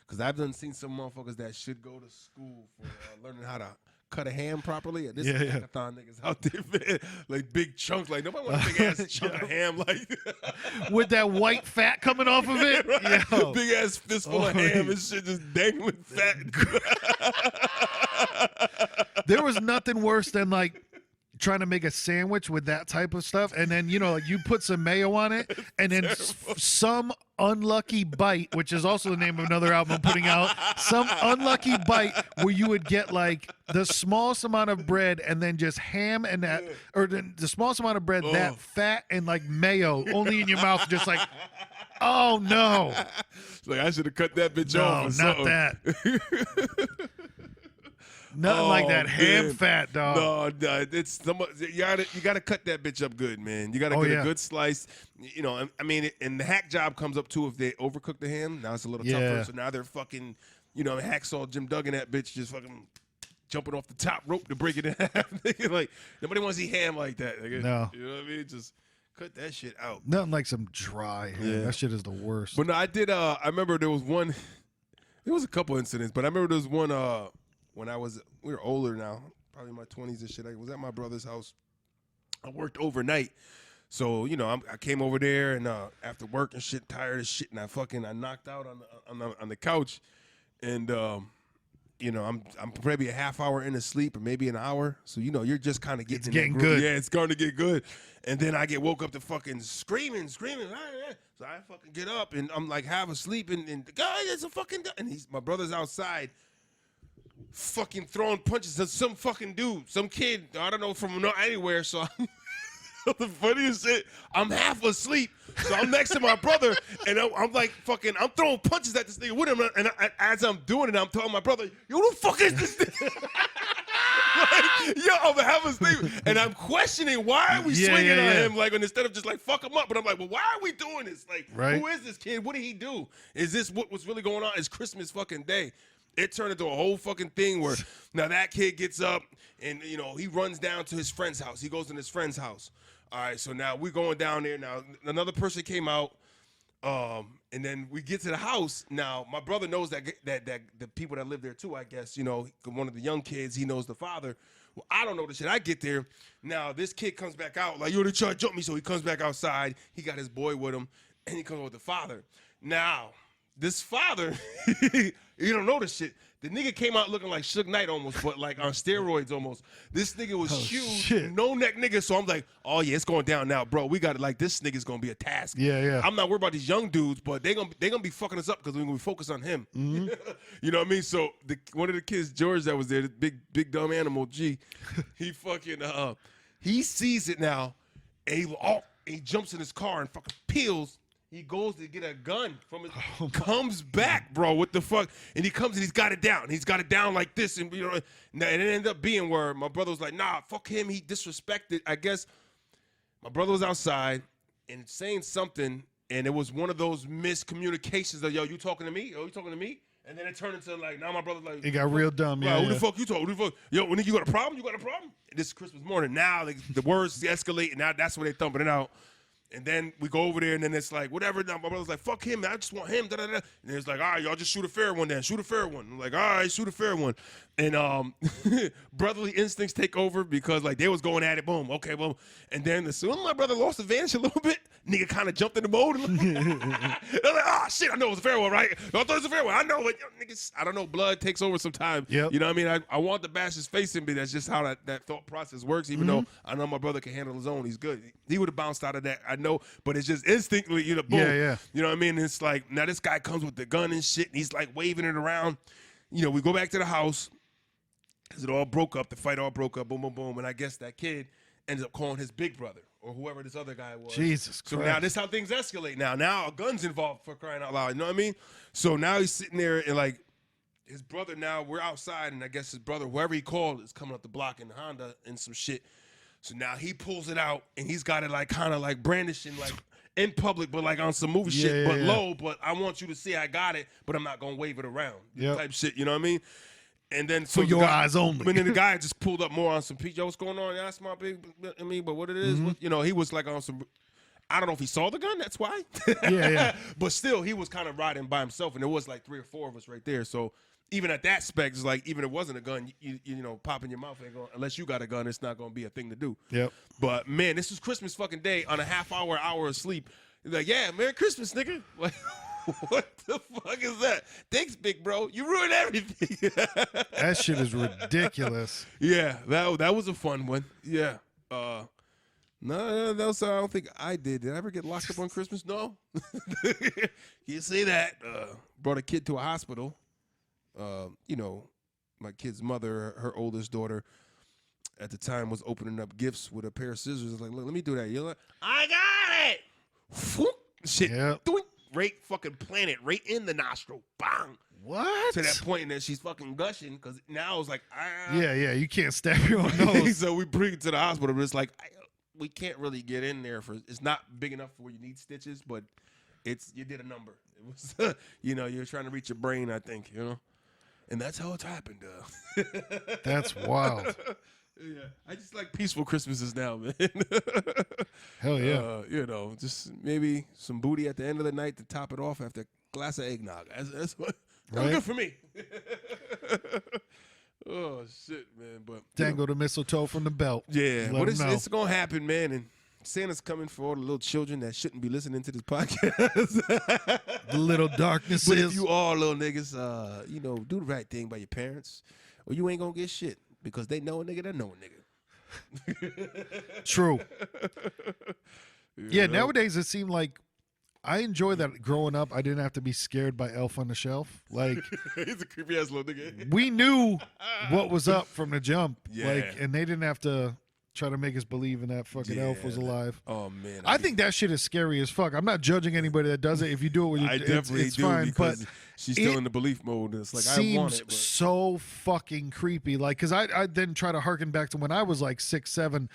because I've seen some motherfuckers that should go to school for learning how to cut a ham properly. This is hackathon niggas out there, man. Big chunks. Nobody wants a big ass chunk of ham with that white fat coming off of it. Right. Big ass fistful of ham and shit just dangling fat. There was nothing worse than trying to make a sandwich with that type of stuff, and then you put some mayo on it, and then some unlucky bite, which is also the name of another album I'm putting out, some unlucky bite where you would get the smallest amount of bread and then just ham and that, or the smallest amount of bread, that fat and mayo only in your mouth, just oh no. I should have cut that bitch off. No, not that. Nothing like that ham fat, dog. No, it's you gotta cut that bitch up good, man. You gotta get a good slice. I mean, and the hack job comes up too if they overcook the ham. Now it's a little tougher. So now they're fucking, hacksaw Jim Duggan that bitch just fucking jumping off the top rope to break it in half. Nobody wants to eat ham like that. No, you know what I mean? Just cut that shit out. Nothing like some dry ham. Yeah. That shit is the worst. But no, I did. I remember there was one. There was a couple incidents, but I remember there was one. When we were older now, probably in my 20s and shit. I was at my brother's house. I worked overnight. So, you know, I came over there and after work and shit, tired as shit, and I knocked out on the couch, and you know, I'm probably a half hour into sleep or maybe an hour. So, you know, you're just kind of getting good. Yeah, it's going to get good. And then I get woke up to fucking screaming. So I fucking get up and I'm like half asleep and the guy is a fucking and my brother's outside fucking throwing punches at some fucking dude, some kid, I don't know, from anywhere. So the funniest shit, I'm half asleep. So I'm next to my brother, and I'm like fucking, I'm throwing punches at this nigga with him. And as I'm doing it, I'm telling my brother, yo, who the fuck is this nigga? Like, yo, I'm half asleep. And I'm questioning, why are we swinging on him? Like, instead of just like, fuck him up. But I'm like, well, why are we doing this? Like, who is this kid? What did he do? Is this what was really going on? It's Christmas fucking day. It turned into a whole fucking thing where now that kid gets up and, you know, he runs down to his friend's house. He goes in his friend's house. All right, so now we're going down there. Now, another person came out, and then we get to the house. Now, my brother knows that the people that live there, too, I guess. You know, one of the young kids, he knows the father. Well, I don't know the shit. I get there. Now, this kid comes back out like, yo, they try to jump me. So he comes back outside. He got his boy with him, and he comes with the father. Now, this father, you don't know this shit. The nigga came out looking like Suge Knight almost, but like on steroids almost. This nigga was huge, no neck nigga. So I'm like, oh yeah, it's going down now, bro. We got it. Like this nigga's gonna be a task. Yeah. I'm not worried about these young dudes, but they gonna be fucking us up because we're gonna be focused on him. Mm-hmm. You know what I mean? So one of the kids, George, that was there, the big dumb animal, G, he fucking he sees it now, and he jumps in his car and fucking peels. He goes to get a gun from his, comes back, bro. What the fuck? And he comes and he's got it down. He's got it down like this, and you know, and it ended up being where my brother was like, "Nah, fuck him." He disrespected. I guess my brother was outside and saying something, and it was one of those miscommunications of, "Yo, you talking to me? Yo, you talking to me?" And then it turned into like, now my brother's like, it got real dumb. Yeah, who the fuck you talking? Who the fuck? Yo, when you got a problem? You got a problem? And this is Christmas morning. Now the words escalate, and now that's when they thumping it out. And then we go over there, and then it's like, whatever. Now my brother's like, fuck him. I just want him. Da, da, da. And it's like, all right, y'all just shoot a fair one then. Shoot a fair one. I'm like, all right, shoot a fair one. And brotherly instincts take over because, like, they was going at it. Boom. Okay, boom. And then as soon as my brother lost the advantage a little bit, nigga kind of jumped in the mode. I was like, oh, shit, I know it was a fair one, right? I thought it was a fair one. I know, but niggas, I don't know, blood takes over sometimes. Yep. You know what I mean? I want to bash his face in me. That's just how that thought process works, even though I know my brother can handle his own. He's good. He would have bounced out of that, I know, but it's just instinctively, you know, boom. Yeah. You know what I mean? It's like, now this guy comes with the gun and shit, and he's like waving it around. You know, we go back to the house because it all broke up. The fight all broke up, boom, boom, boom. And I guess that kid ends up calling his big brother or whoever this other guy was. Jesus Christ. So now this is how things escalate now a gun's involved, for crying out loud. You know what I mean? So now he's sitting there and like his brother, now we're outside, and I guess his brother, whoever he called, is coming up the block in Honda and some shit. So now he pulls it out and he's got it like kind of like brandishing like in public, but like on some movie shit, but low. But I want you to see I got it, but I'm not gonna wave it around type shit. You know what I mean? And then for your eyes only. But then the guy just pulled up more on some yo, what's going on? That's my big. I mean, but what it is, you know, he was like on some. I don't know if he saw the gun. That's why. Yeah. But still, he was kind of riding by himself, and there was like 3 or 4 of us right there. So even at that spec, it's like even if it wasn't a gun, you know, popping your mouth ain't going, unless you got a gun, it's not going to be a thing to do. Yep. But man, this is Christmas fucking day on a hour of sleep. He's like, yeah, Merry Christmas, nigga. Like, what the fuck is that? Thanks, big bro. You ruined everything. That shit is ridiculous. Yeah, that was a fun one. Yeah. No, that was, I don't think I did. Did I ever get locked up on Christmas? No. You say that. Brought a kid to a hospital. You know, my kid's mother, her oldest daughter, at the time was opening up gifts with a pair of scissors. Like, look, let me do that. You're like, I got it. Whoop. Shit. Yep. Right fucking planet right in the nostril. Bang. What? To that point, and then she's fucking gushing because now it's like, Yeah, you can't stab your own nose. So we bring it to the hospital, but it's like, we can't really get in there it's not big enough for where you need stitches, but you did a number. It was, you know, you're trying to reach your brain, I think, you know, and that's how it's happened. That's wild. Yeah, I just like peaceful Christmases now, man. Hell yeah. You know, just maybe some booty at the end of the night to top it off after a glass of eggnog. That's good for me. Oh shit, man! But dangle the mistletoe from the belt. Yeah, but it's gonna happen, man. And Santa's coming for all the little children that shouldn't be listening to this podcast. The little darkness But is. if you all little niggas, do the right thing by your parents, or you ain't gonna get shit because they know a nigga that know a nigga. True. You know? Nowadays it seemed like I enjoy that growing up. I didn't have to be scared by Elf on the Shelf. Like He's a creepy ass little nigga. we knew what was up from the jump. Yeah. Like, and they didn't have to try to make us believe in that fucking elf was alive. Oh man, I think that shit is scary as fuck. I'm not judging anybody that does it. If you do it with your, I definitely it's do fine. But because she's still in the belief mode. And it's like I want seems it. But so fucking creepy. Like, because I then try to harken back to when I was like 6, 7.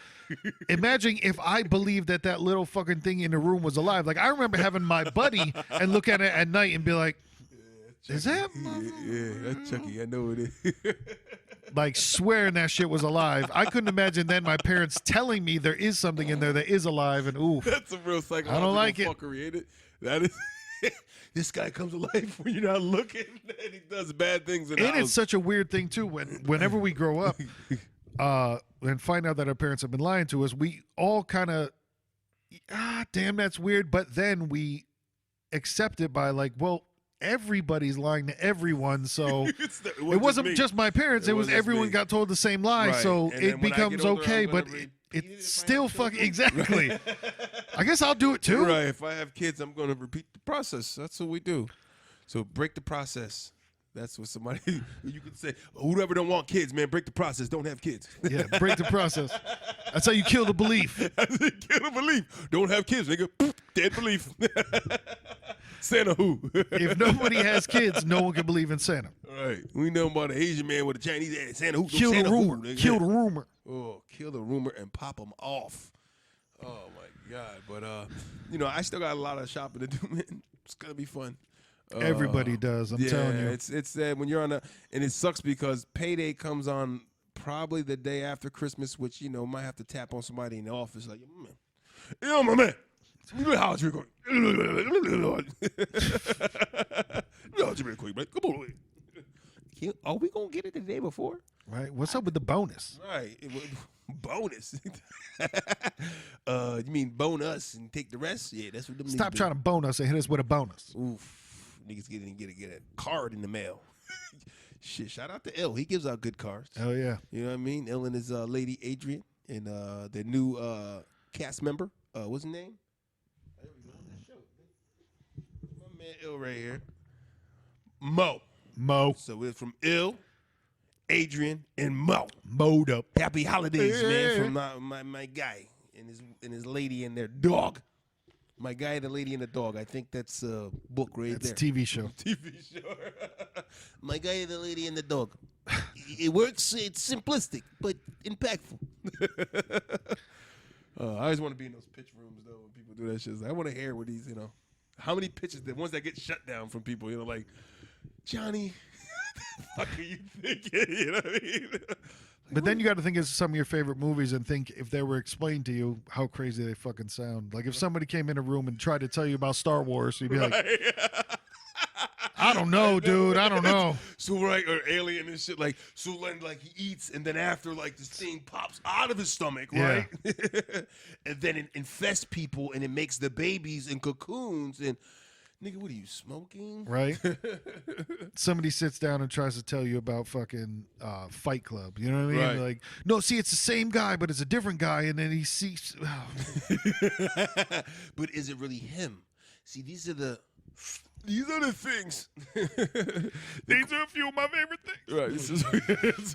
Imagine if I believed that little fucking thing in the room was alive. Like, I remember having my buddy and look at it at night and be like, is that? Yeah, that's Chucky. I know it is. Like, swearing that shit was alive. I couldn't imagine then my parents telling me there is something in there that is alive, and ooh. That's a real psychological I don't like it. fuckery, ain't it? That is. This guy comes to life when you're not looking, and he does bad things. In the And house. it's such a weird thing, too, whenever we grow up and find out that our parents have been lying to us, we all kind of, damn, that's weird. But then we accept it by like, well, everybody's lying to everyone, so it wasn't just my parents. It was everyone got told the same lie, Right. so And it then when I get becomes older, okay. I'm gonna But repeat it's still fucking exactly. I guess I'll do it too. Right. If I have kids, I'm going to repeat the process. That's what we do. So break the process. That's what somebody you could say. Whoever don't want kids, man, break the process. Don't have kids. Yeah, break the process. That's how you kill the belief. That's how you kill the belief. Don't have kids, nigga. Dead belief. Santa who? If nobody has kids, no one can believe in Santa. Right. We know about an Asian man with a Chinese ass. Santa who? Kill Santa the rumor. Who, nigga. Kill the rumor. Oh, kill the rumor and pop them off. Oh my God. But I still got a lot of shopping to do, man. It's gonna be fun. Everybody does. I'm telling you. It's when you're on and it sucks because payday comes on probably the day after Christmas, which might have to tap on somebody in the office like, my man. How's you going? Come on. Are we gonna get it the day before? Right. What's up with the bonus? Right. Bonus. You mean bone us and take the rest? Yeah, that's what them Stop niggas trying to bone us and hit us with a bonus. Oof. Niggas get a card in the mail. Shit, shout out to Ill. He gives out good cards. Oh yeah. You know what I mean? Ill and his lady Adrian and their new cast member. What's his name? There we go. My man Ill right here. Mo. So we're from Ill, Adrian, and Mo. Mowed up. Happy holidays, man, from my guy and his lady and their dog. My guy, the lady, and the dog. I think that's a book right It's there. a TV show. TV show. My guy, the lady, and the dog. It works. It's simplistic, but impactful. I always want to be in those pitch rooms, though, when people do that shit. I want to hear what these, how many pitches, the ones that get shut down from people, like, Johnny, what the fuck are you thinking? You know what I mean? But then you got to think of some of your favorite movies and think if they were explained to you how crazy they fucking sound. Like if somebody came in a room and tried to tell you about Star Wars, you'd be like, I don't know, dude. I don't know. So right, or alien and shit. Like so, like he eats, and then after, like this thing pops out of his stomach, right? And then it infests people, and it makes the babies in cocoons. And nigga, what are you smoking? Right. Somebody sits down and tries to tell you about fucking Fight Club. You know what I mean? Right. Like, no, see, it's the same guy, but it's a different guy, and then he sees. But is it really him? See, these are the things. These are a few of my favorite things. Right. This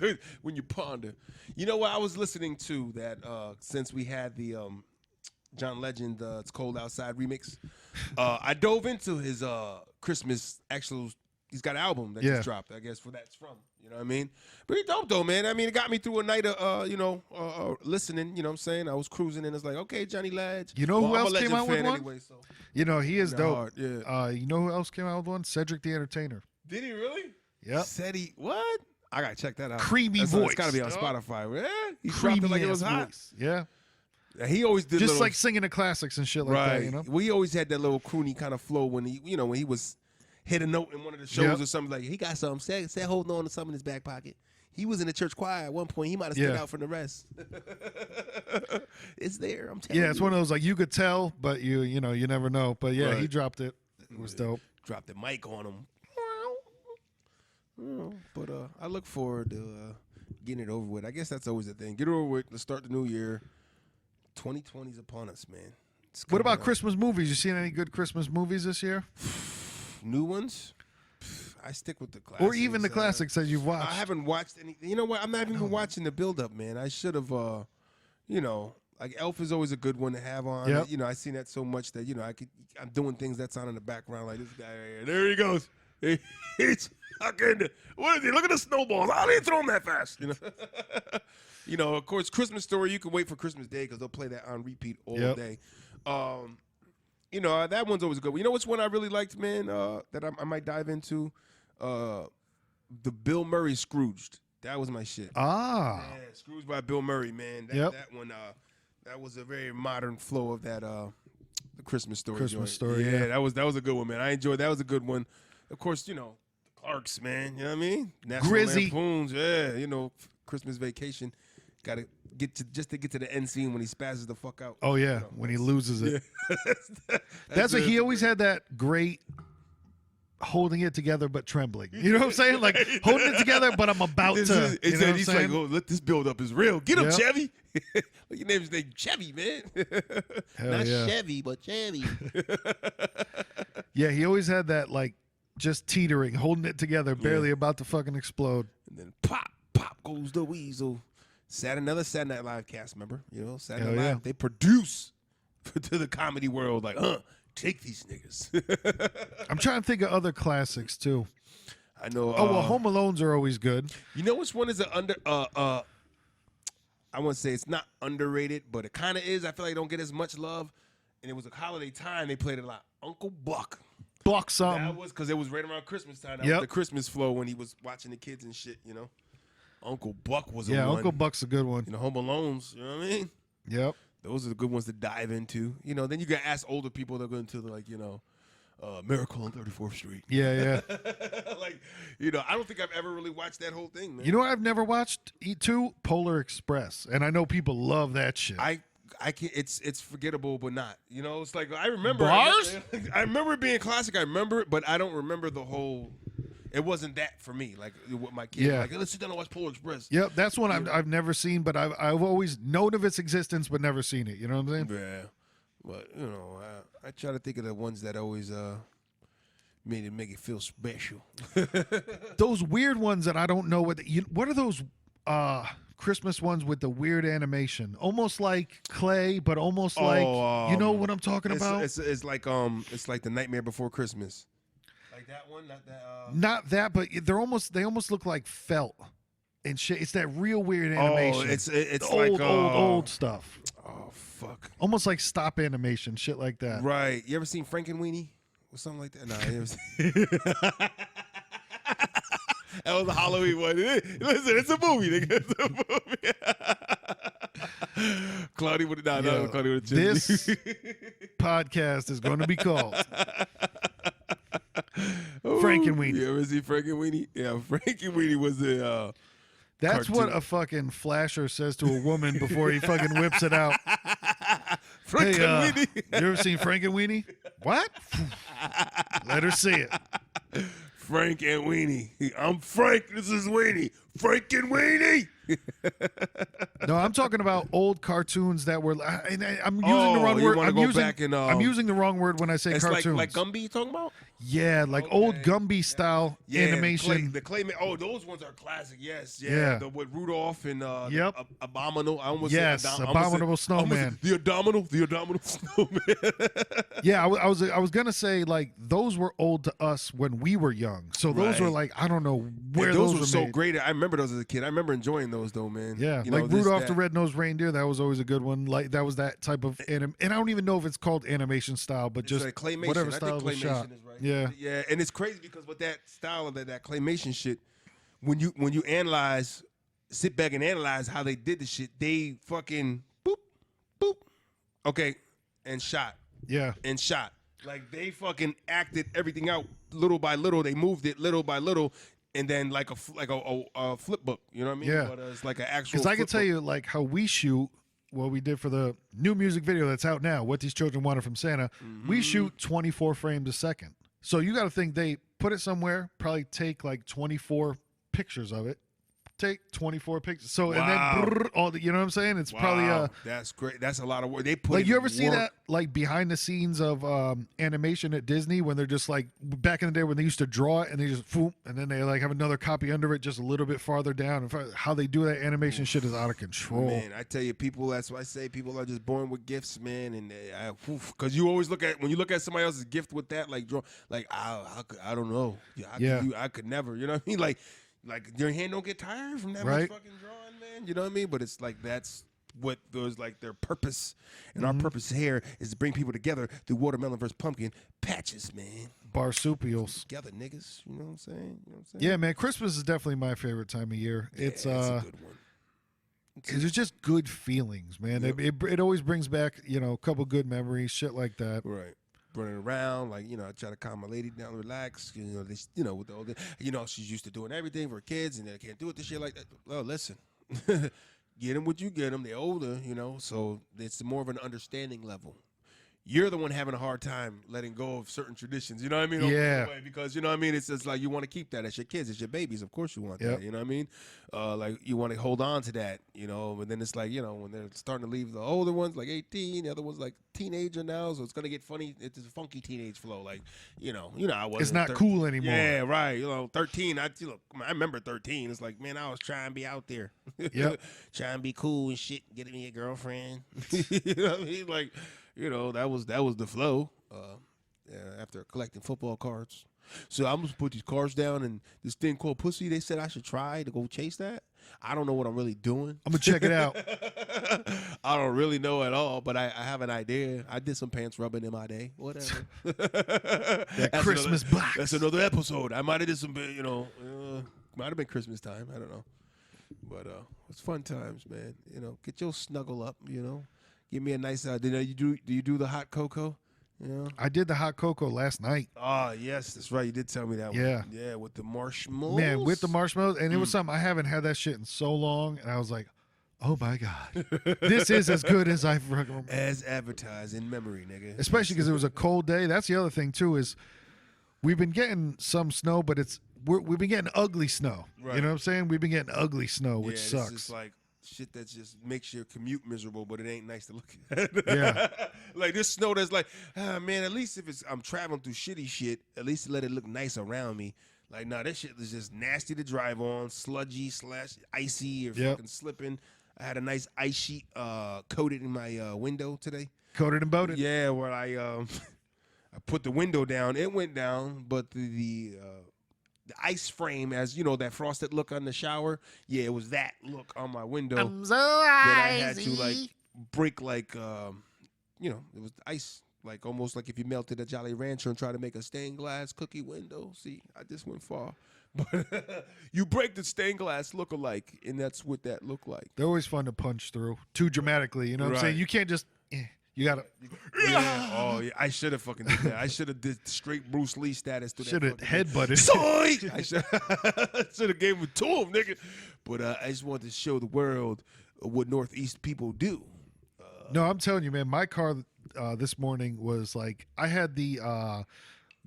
is when you ponder. You know what I was listening to that since we had the John Legend It's Cold Outside remix. I dove into his Christmas he's got an album that just dropped, I guess, for that's from. You know what I mean? Pretty dope though, man. I mean, it got me through a night of listening, you know what I'm saying? I was cruising and it's like, okay, Johnny Ledge. You know who else came out with one? Anyway, so. You know, he is dope. Hard, yeah. You know who else came out with one? Cedric the Entertainer. Did he really? Yep. Said he what? I gotta check that out. Creamy It's voice. gotta be on Spotify. Yeah, he dropped Creamy it like it was ass hot. voice. Yeah. He always did Just little, like singing the classics and shit like right. that, you know? We always had that little croony kind of flow when when he was hit a note in one of the shows or something like he got something. Said holding on to something in his back pocket. He was in the church choir at one point. He might have stood out from the rest. It's there. I'm telling you. Yeah, it's one of those like you could tell, but you know you never know. But yeah, he dropped it. It was dope. Dropped the mic on him. But I look forward to getting it over with. I guess that's always the thing. Get it over with. Let's start the new year. 2020's upon us, man. What about Christmas movies? You seen any good Christmas movies this year? New ones? I stick with the classics. Or even the classics that you've watched. I haven't watched any. You know what? I'm not even watching the build-up, man. I should have, like Elf is always a good one to have on. Yep. You know, I've seen that so much that, I'm doing things that's on in the background, like this guy right here. There he goes. He's fucking, what is he? Look at the snowballs. How did he throw them that fast? Of course, Christmas Story, you can wait for Christmas Day because they'll play that on repeat all day. That one's always a good one. You know which one I really liked, man, that I might dive into? The Bill Murray Scrooged. That was my shit. Ah. Yeah, Scrooged by Bill Murray, man. That one, that was a very modern flow of that the Christmas Story. Story, yeah. That was a good one, man. I enjoyed that. Was a good one. Of course, the Clarks, man. You know what I mean? National Grizzy. Lampoons, yeah. Christmas Vacation. Got to get to the end scene when he spazzes the fuck out. Oh yeah, when he loses it. Yeah. That's what he always had, that great holding it together but trembling. You know what I'm saying? Like holding it together, but I'm about to. He's like, oh, let this build up is real. Get him, Chevy. Your name's Chevy, man. Not Chevy, but Chevy. Yeah, he always had that like just teetering, holding it together, barely about to fucking explode. And then pop goes the weasel. Another Saturday Night Live cast member. Saturday Night Live. They produce to the comedy world. Like, take these niggas. I'm trying to think of other classics too. I know. Home Alones are always good. You know which one is I wouldn't say it's not underrated, but it kind of is. I feel like they don't get as much love. And it was a holiday time. They played it a lot. Uncle Buck. Buck something. That was because it was right around Christmas time. That was the Christmas flow when he was watching the kids and shit, Uncle Buck was a one. Yeah, Uncle Buck's a good one. Home Alones, you know what I mean? Yep. Those are the good ones to dive into. Then you can ask older people that go into Miracle on 34th Street. Yeah. I don't think I've ever really watched that whole thing, man. You know what I've never watched? E2 Polar Express, and I know people love that shit. I can't. It's forgettable, but not. It's like I remember Bars. I remember it being classic. I remember it, but I don't remember the whole. It wasn't that for me. Like with my kids, like let's sit down and watch Polar Express. Yep, that's one I've never seen, but I've always known of its existence, but never seen it. You know what I'm saying? Yeah, but I try to think of the ones that always make it feel special. Those weird ones that I don't know what are those Christmas ones with the weird animation, almost like clay, but almost like you know what I'm talking about. It's like the Nightmare Before Christmas. Like that one, not that. Not that, but they almost look like felt and shit. It's that real weird animation. It's old, like old stuff. Oh fuck! Almost like stop animation, shit like that. Right? You ever seen Frankenweenie or something like that? No, you ever seen. That was a Halloween one. Listen, it's a movie, nigga. It's a movie. Claudia would have. This podcast is going to be called Frankenweenie. You ever see Frankenweenie? Yeah, Frankenweenie was the. That's cartoon. what a fucking flasher says to a woman before he fucking whips it out. Frankenweenie. Hey, you ever seen Frankenweenie? What? Let her see it. Frank and Weenie. I'm Frank. This is Weenie. Frank and Weenie. No, I'm talking about old cartoons that were. And I'm using the wrong word. I'm using the wrong word when I say cartoons. Like Gumby you talking about? Yeah, like old Gumby style animation. The clay. Oh, those ones are classic. Yes. Yeah. With Rudolph and Abominable. I almost yes, said Abominable Snowman. The Abominable Snowman. Yeah, I was gonna say like those were old to us when we were young. So those were like I don't know where those were were so made. great. I remember those as a kid. I remember enjoying those though, man. Yeah, like Rudolph the Red-Nosed Reindeer. That was always a good one. Like that was that type of and I don't even know if it's called animation style, but just like claymation. whatever I style think was shot. is right. Yeah, and it's crazy because with that style of that claymation shit, when you sit back and analyze how they did the shit, they fucking boop, boop, okay, and shot. Yeah. And shot. Like they fucking acted everything out little by little. They moved it little by little. and then like a flip book. You know what I mean? Yeah. But it's like an actual. Because I can flip tell book. you, like, how we shoot what we did for the new music video that's out now, What These Children Wanted from Santa. We shoot 24 frames a second. So you got to think they put it somewhere, probably take like 24 pictures of it. Take 24 pictures. So, and then brrr, all the, you know what I'm saying? It's probably that's great. That's a lot of work. They put like, in you ever see work. that like behind the scenes of animation at Disney when they're just like back in the day when they used to draw it and they just whoop, and then they like have another copy under it just a little bit farther down. How they do that animation shit is out of control. Man, I tell you, people. That's why I say people are just born with gifts, man. And because you always look at when you look at somebody else's gift with that, like draw, like I don't know, I could never. You know what I mean? Like your hand don't get tired from that much fucking drawing, man. You know what I mean? But it's like that's what those like their purpose, and our purpose here is to bring people together through Watermelon vs. Pumpkin patches, man. Marsupials. Together, niggas. You know what I'm saying? You know what I'm saying? Yeah, man. Christmas is definitely my favorite time of year. It's a good one. It's just good feelings, man. Yep. It always brings back, you know, a couple good memories, shit like that. Right. Running around, like, you know, I try to calm my lady down, relax, you know, with the older, you know, she's used to doing everything for her kids, and they can't do it this shit like that. Well, listen, get them what you get them. They're older, you know, so it's more of an understanding level. You're the one having a hard time letting go of certain traditions, you know what I mean? Yeah. Because, you know what I mean? It's just like you want to keep that. It's your kids. It's your babies. Of course you want that, you know what I mean? Like you want to hold on to that, you know, but then it's like, you know, when they're starting to leave the older ones, like 18, the other one's like teenager now, so it's going to get funny. It's a funky teenage flow. Like, you know, I wasn't. It's not cool anymore. Yeah, right. You know, 13, I remember 13. It's like, man, I was trying to be out there. Yep. Trying to be cool and shit, getting me a girlfriend. You know what I mean? Like, you know, that was the flow after collecting football cards. So I'm going to put these cards down, and this thing called pussy, they said I should try to go chase that. I don't know what I'm really doing. I'm going to check it out. I don't really know at all, but I have an idea. I did some pants rubbing in my day. Whatever. That Christmas blacks. That's another episode. I might have did some, you know, might have been Christmas time. I don't know. But it's fun times, man. You know, get your snuggle up, you know. Give me a nice. Do you do the hot cocoa? You know? I did the hot cocoa last night. Oh yes, that's right. You did tell me that. Yeah. One. Yeah, with the marshmallows. Man, with the marshmallows, and it was something I haven't had that shit in so long, and I was like, oh my god, this is as good as I've remembered. As advertised in memory, nigga. Especially because it was a cold day. That's the other thing too is we've been getting some snow, but we've been getting ugly snow. Right. You know what I'm saying? We've been getting ugly snow, which This sucks. is like shit that just makes your commute miserable, but it ain't nice to look at. Yeah. Like this snow that's like, man, at least if I'm traveling through shitty shit, at least let it look nice around me. Like, nah, this shit is just nasty to drive on, sludgy / icy or fucking slipping. I had a nice ice sheet coated in my window today. Coated and boated? Yeah, where I I put the window down. It went down, but the ice frame, as you know, that frosted look on the shower. Yeah, it was that look on my window. I'm so that I icy. had to like break, like you know, it was ice, like almost like if you melted a Jolly Rancher and tried to make a stained glass cookie window. See, I just went far. But you break the stained glass look-alike, and that's what that looked like. They're always fun to punch through too dramatically. You know what I'm saying? Right. You can't just. You gotta. Yeah. Oh yeah. I should have fucking did that. I should have did straight Bruce Lee status to that. Should have fucking headbutted. Soy! I should have gave it to him, nigga. But I just wanted to show the world what Northeast people do. No, I'm telling you, man. My car this morning was like I had the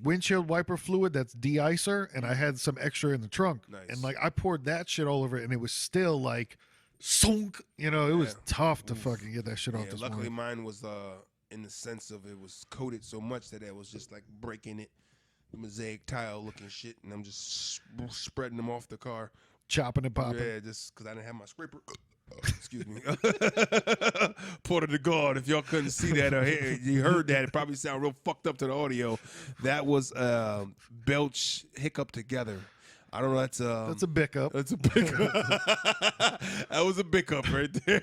windshield wiper fluid that's de-icer, and I had some extra in the trunk. Nice. And like I poured that shit all over it, and it was still like sunk. You know, it was tough to fucking get that shit off. This Luckily, morning. mine was in the sense of it was coated so much that it was just like breaking it, mosaic tile looking shit, and I'm just spreading them off the car. Chopping and popping. Yeah, just because I didn't have my scraper. Excuse me. Port of the guard. If y'all couldn't see that or you heard that, it probably sounded real fucked up to the audio. That was belch hiccup together. I don't know. That's a bick up. That's a bick up. That was a bick up right there.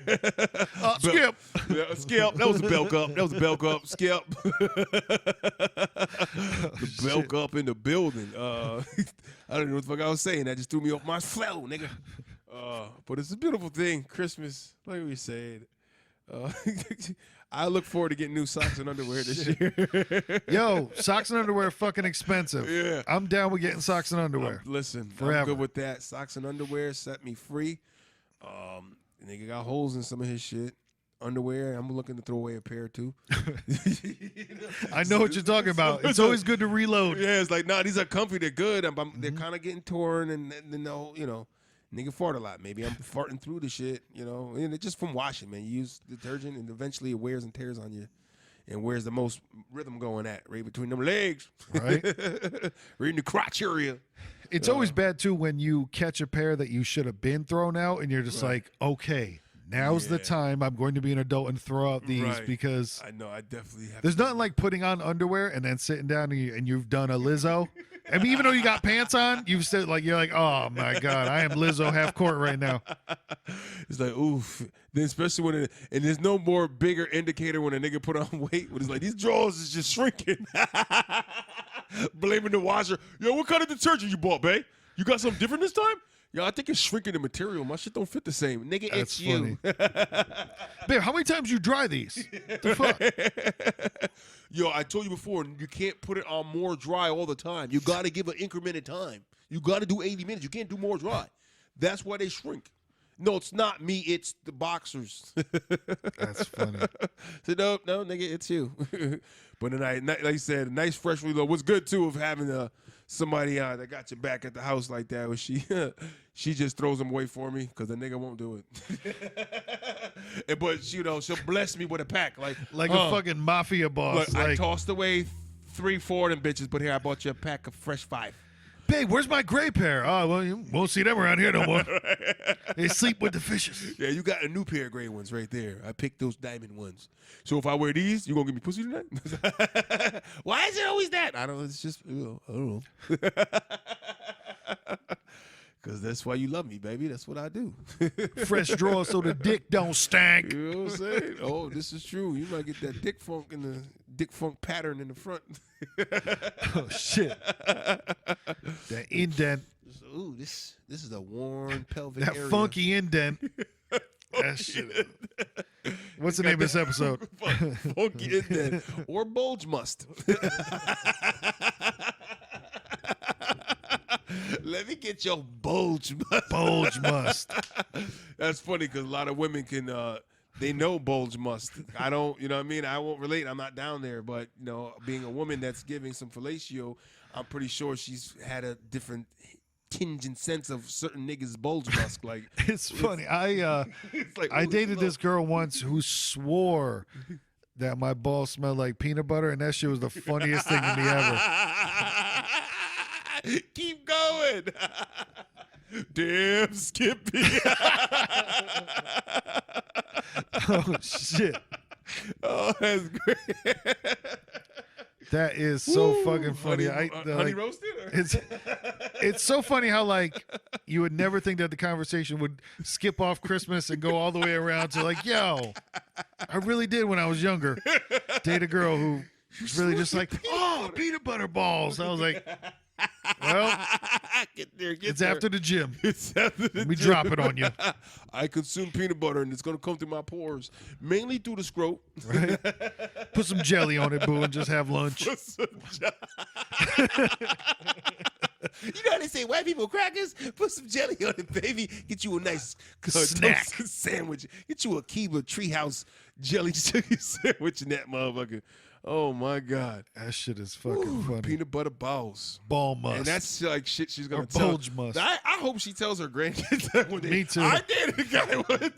Skip. Yeah, Skip. That was a bell up. That was a bell up. Skip. The bell up in the building. I don't know what the fuck I was saying. That just threw me off my flow, nigga. But it's a beautiful thing. Christmas, like we said. I look forward to getting new socks and underwear this year. Yo, socks and underwear are fucking expensive. Yeah. I'm down with getting socks and underwear. Listen, Forever. I'm good with that. Socks and underwear set me free. Nigga got holes in some of his shit. Underwear, I'm looking to throw away a pair too. I know what you're talking about. It's always good to reload. Yeah, it's like, nah, these are comfy. They're good. They're kind of getting torn, and then nigga fart a lot. Maybe I'm farting through the shit, and it's just from washing, man. You use detergent, and eventually it wears and tears on you. And where's the most rhythm going at? Right between them legs. Right. Right in the crotch area. It's always bad, too, when you catch a pair that you should have been thrown out, and you're just like, okay, now's the time I'm going to be an adult and throw out these because I know I definitely have. There's nothing like putting on underwear and then sitting down and you've done a Lizzo. I mean, even though you got pants on, you've said you're like, oh my God, I am Lizzo half court right now. It's like, oof. Then especially when and there's no more bigger indicator when a nigga put on weight. When it's like, these drawers is just shrinking. Blaming the washer. Yo, what kind of detergent you bought, babe? You got something different this time? Yo, I think it's shrinking the material. My shit don't fit the same. Nigga, That's it's you. Babe, how many times you dry these? The fuck? Yo, I told you before, you can't put it on more dry all the time. You got to give an incremented time. You got to do 80 minutes. You can't do more dry. That's why they shrink. No, it's not me. It's the boxers. That's funny. So no, nigga, it's you. But then like you said, a nice fresh reload. What's good too of having somebody that got your back at the house like that. Was she just throws them away for me because the nigga won't do it. But she'll bless me with a pack like a fucking mafia boss. I tossed away 3-4 of them bitches, but here I bought you a pack of fresh 5. Babe, where's my gray pair? Oh, well, you won't see them around here no more. They sleep with the fishes. Yeah, you got a new pair of gray ones right there. I picked those diamond ones. So if I wear these, you gonna give me pussy tonight? Why is it always that? I don't know. It's just, I don't know. Because that's why you love me, baby. That's what I do. Fresh drawers so the dick don't stank. You know what I'm saying? Oh, this is true. You might get that dick funk pattern in the front. Oh, shit. That indent. Ooh, this is a worn pelvic That area. funky indent. That shit. What's the name of this episode? Funky indent. Or bulge must. Let me get your bulge must. Bulge must. That's funny because a lot of women can, they know bulge must. I don't, you know what I mean? I won't relate. I'm not down there. But, being a woman that's giving some fellatio, I'm pretty sure she's had a different tinge and sense of certain niggas' bulge must. Like, It's funny. I dated this girl once who swore that my balls smelled like peanut butter, and that shit was the funniest thing to me ever. Keep going. Damn, Skippy. Oh, shit. Oh, that's great. That is so fucking funny. Honey roasted? It's so funny how you would never think that the conversation would skip off Christmas and go all the way around to yo, I really did when I was younger. Date a girl who was really just peanut butter balls. I was like, well, it's after the gym. It's after the Let me gym. drop it on you. I consume peanut butter, and it's going to come through my pores, mainly through the scrot. Right? Put some jelly on it, boo, and just have lunch. You know how they say white people crackers? Put some jelly on it, baby. Get you a nice Snack sandwich. Get you a Kiva Treehouse jelly chicken sandwich in that motherfucker. Oh my God, that shit is fucking funny. Peanut butter balls, ball must, and that's like shit she's gonna or tell. bulge must. I hope she tells her grandkids that one day. Me too. I dated a guy one time.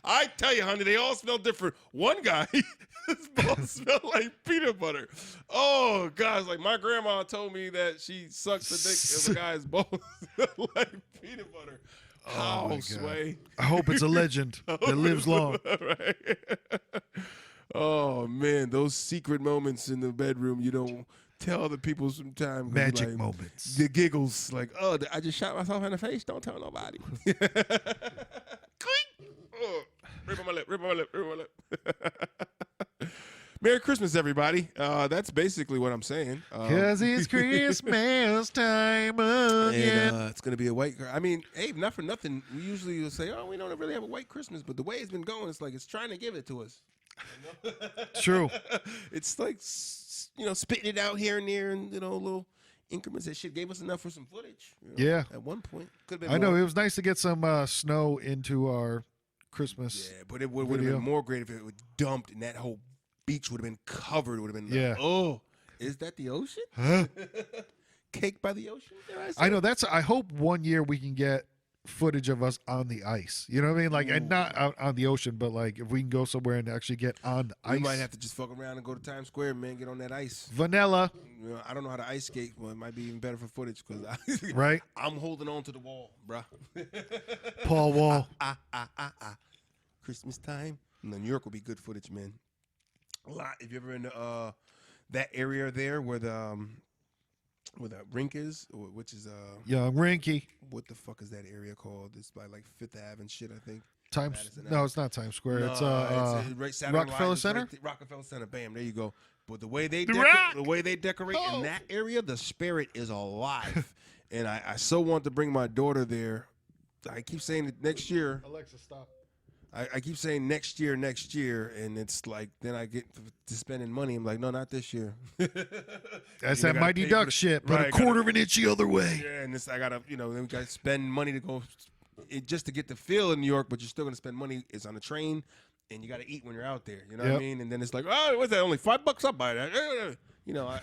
I tell you, honey, they all smell different. One guy, his balls smell like peanut butter. Oh God, it's like my grandma told me that she sucks the dick of a guy's balls smell like peanut butter. Oh, my God. Sway. I hope it's a legend that lives long. Right. Oh man, those secret moments in the bedroom you don't tell other people sometimes. Magic moments. The giggles, like, oh, I just shot myself in the face. Don't tell nobody. Clink. Oh, rip on my lip. Merry Christmas, everybody. That's basically what I'm saying. Because it's Christmas time again. And, it's going to be a white. I mean, hey, not for nothing. We usually will say, "Oh, we don't really have a white Christmas," but the way it's been going, it's like it's trying to give it to us. True. It's like spitting it out here and there, and little increments. That shit gave us enough for some footage. Yeah. At one point, could have been. I know more. it was nice to get some snow into our Christmas. Yeah, but it would have been more great if it was dumped and that whole beach would have been covered. It would have been like, oh, is that the ocean? Huh? Cake by the ocean? I know I hope one year we can get footage of us on the ice. You know what I mean? Like, and not out on the ocean, but like if we can go somewhere and actually get on the ice. We might have to just fuck around and go to Times Square, man. Get on that ice. Vanilla. I don't know how to ice skate. Well, it might be even better for footage because right? I'm holding on to the wall, bruh. Paul Wall. Christmas time. No, New York will be good footage, man. A lot. If you ever in that area there where the rink is, which is Young Rinky. What the fuck is that area called? It's by like Fifth Ave and shit, I think. No, it's not Times Square. No, it's right, Rockefeller Center. Right, Rockefeller Center. Bam, there you go. But the way they decorate in that area, the spirit is alive. And I so want to bring my daughter there. I keep saying it next year. Alexa, stop. I keep saying next year, and it's like then I get to spending money. I'm like, no, not this year. That's that Mighty Duck shit, but right, a quarter of an inch the other way. Yeah, and I gotta, then we gotta spend money to go, just to get the feel in New York. But you're still gonna spend money. It's on a train, and you gotta eat when you're out there. You know what I mean? And then it's like, oh, what's that? Only $5? I'll buy that.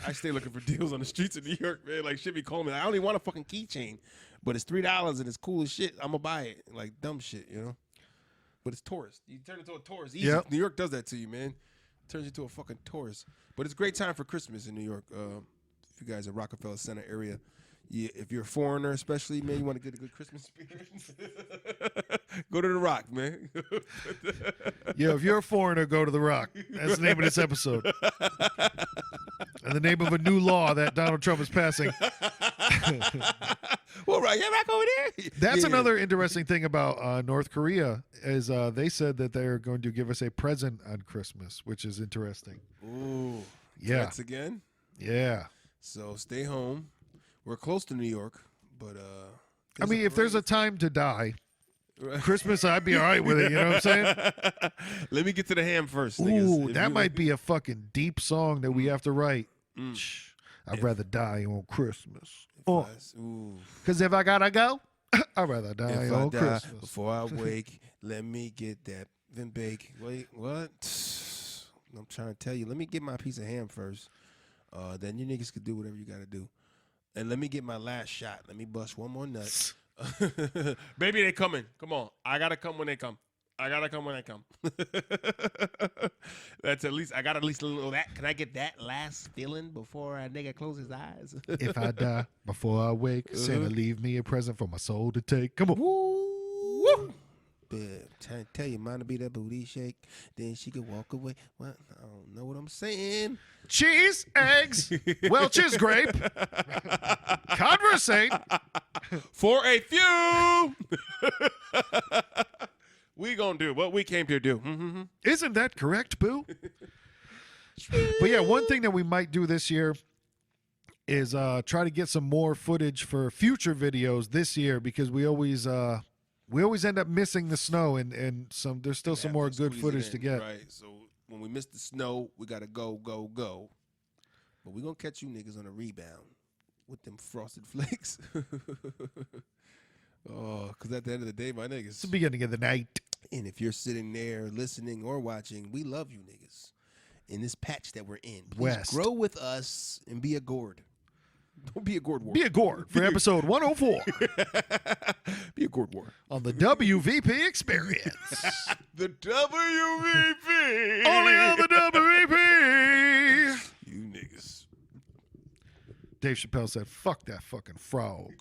I stay looking for deals on the streets of New York, man. Like shit be calling me. I only want a fucking keychain, but it's $3 and it's cool as shit. I'm gonna buy it, like dumb shit, But it's tourist. You turn into a tourist. Easy. Yep. New York does that to you, man. Turns you into a fucking tourist. But it's a great time for Christmas in New York. If you guys are Rockefeller Center area, if you're a foreigner, especially, man, you want to get a good Christmas experience, go to the Rock, man. Yeah, if you're a foreigner, go to the Rock. That's the name of this episode. And the name of a new law that Donald Trump is passing. Well, right, Rock over there. That's another interesting thing about North Korea is they said that they're going to give us a present on Christmas, which is interesting. Ooh. Yeah. Threats again? Yeah. So stay home. We're close to New York, but I mean, if there's a time to die, Christmas, I'd be all right with it. You know what I'm saying? Let me get to the ham first. Ooh, that might be a fucking deep song that we have to write. I'd rather die on Christmas. Because if I gotta go, I'd rather die on Christmas. Before I wake, let me get that then bake. Wait, what? I'm trying to tell you. Let me get my piece of ham first. Then you niggas can do whatever you gotta do. And let me get my last shot. Let me bust one more nut. Baby, they coming. Come on. I gotta come when they come. That's at least, I got at least a little that. Can I get that last feeling before a nigga close his eyes? If I die before I wake, Santa leave me a present for my soul to take. Come on. Woo! Trying to tell you, mine to be that booty shake. Then she could walk away. Well, I don't know what I'm saying. Cheese, eggs, Welch's grape, conversate. For a few. We gonna do what we came to do. Mm-hmm. Isn't that correct, boo? But yeah, one thing that we might do this year is try to get some more footage for future videos this year because we always end up missing the snow and there's still some more good footage to get. Right. So when we miss the snow, we gotta go. But we gonna catch you niggas on a rebound with them frosted flakes. Oh, because at the end of the day, my niggas. It's the beginning of the night. And if you're sitting there listening or watching, we love you niggas. In this patch that we're in, please grow with us and be a gourd. Don't be a gourd war. Be a gourd for episode 104. Be a gourd war. On the WVP experience. The WVP. Only on the WVP. You niggas. Dave Chappelle said, fuck that fucking frog.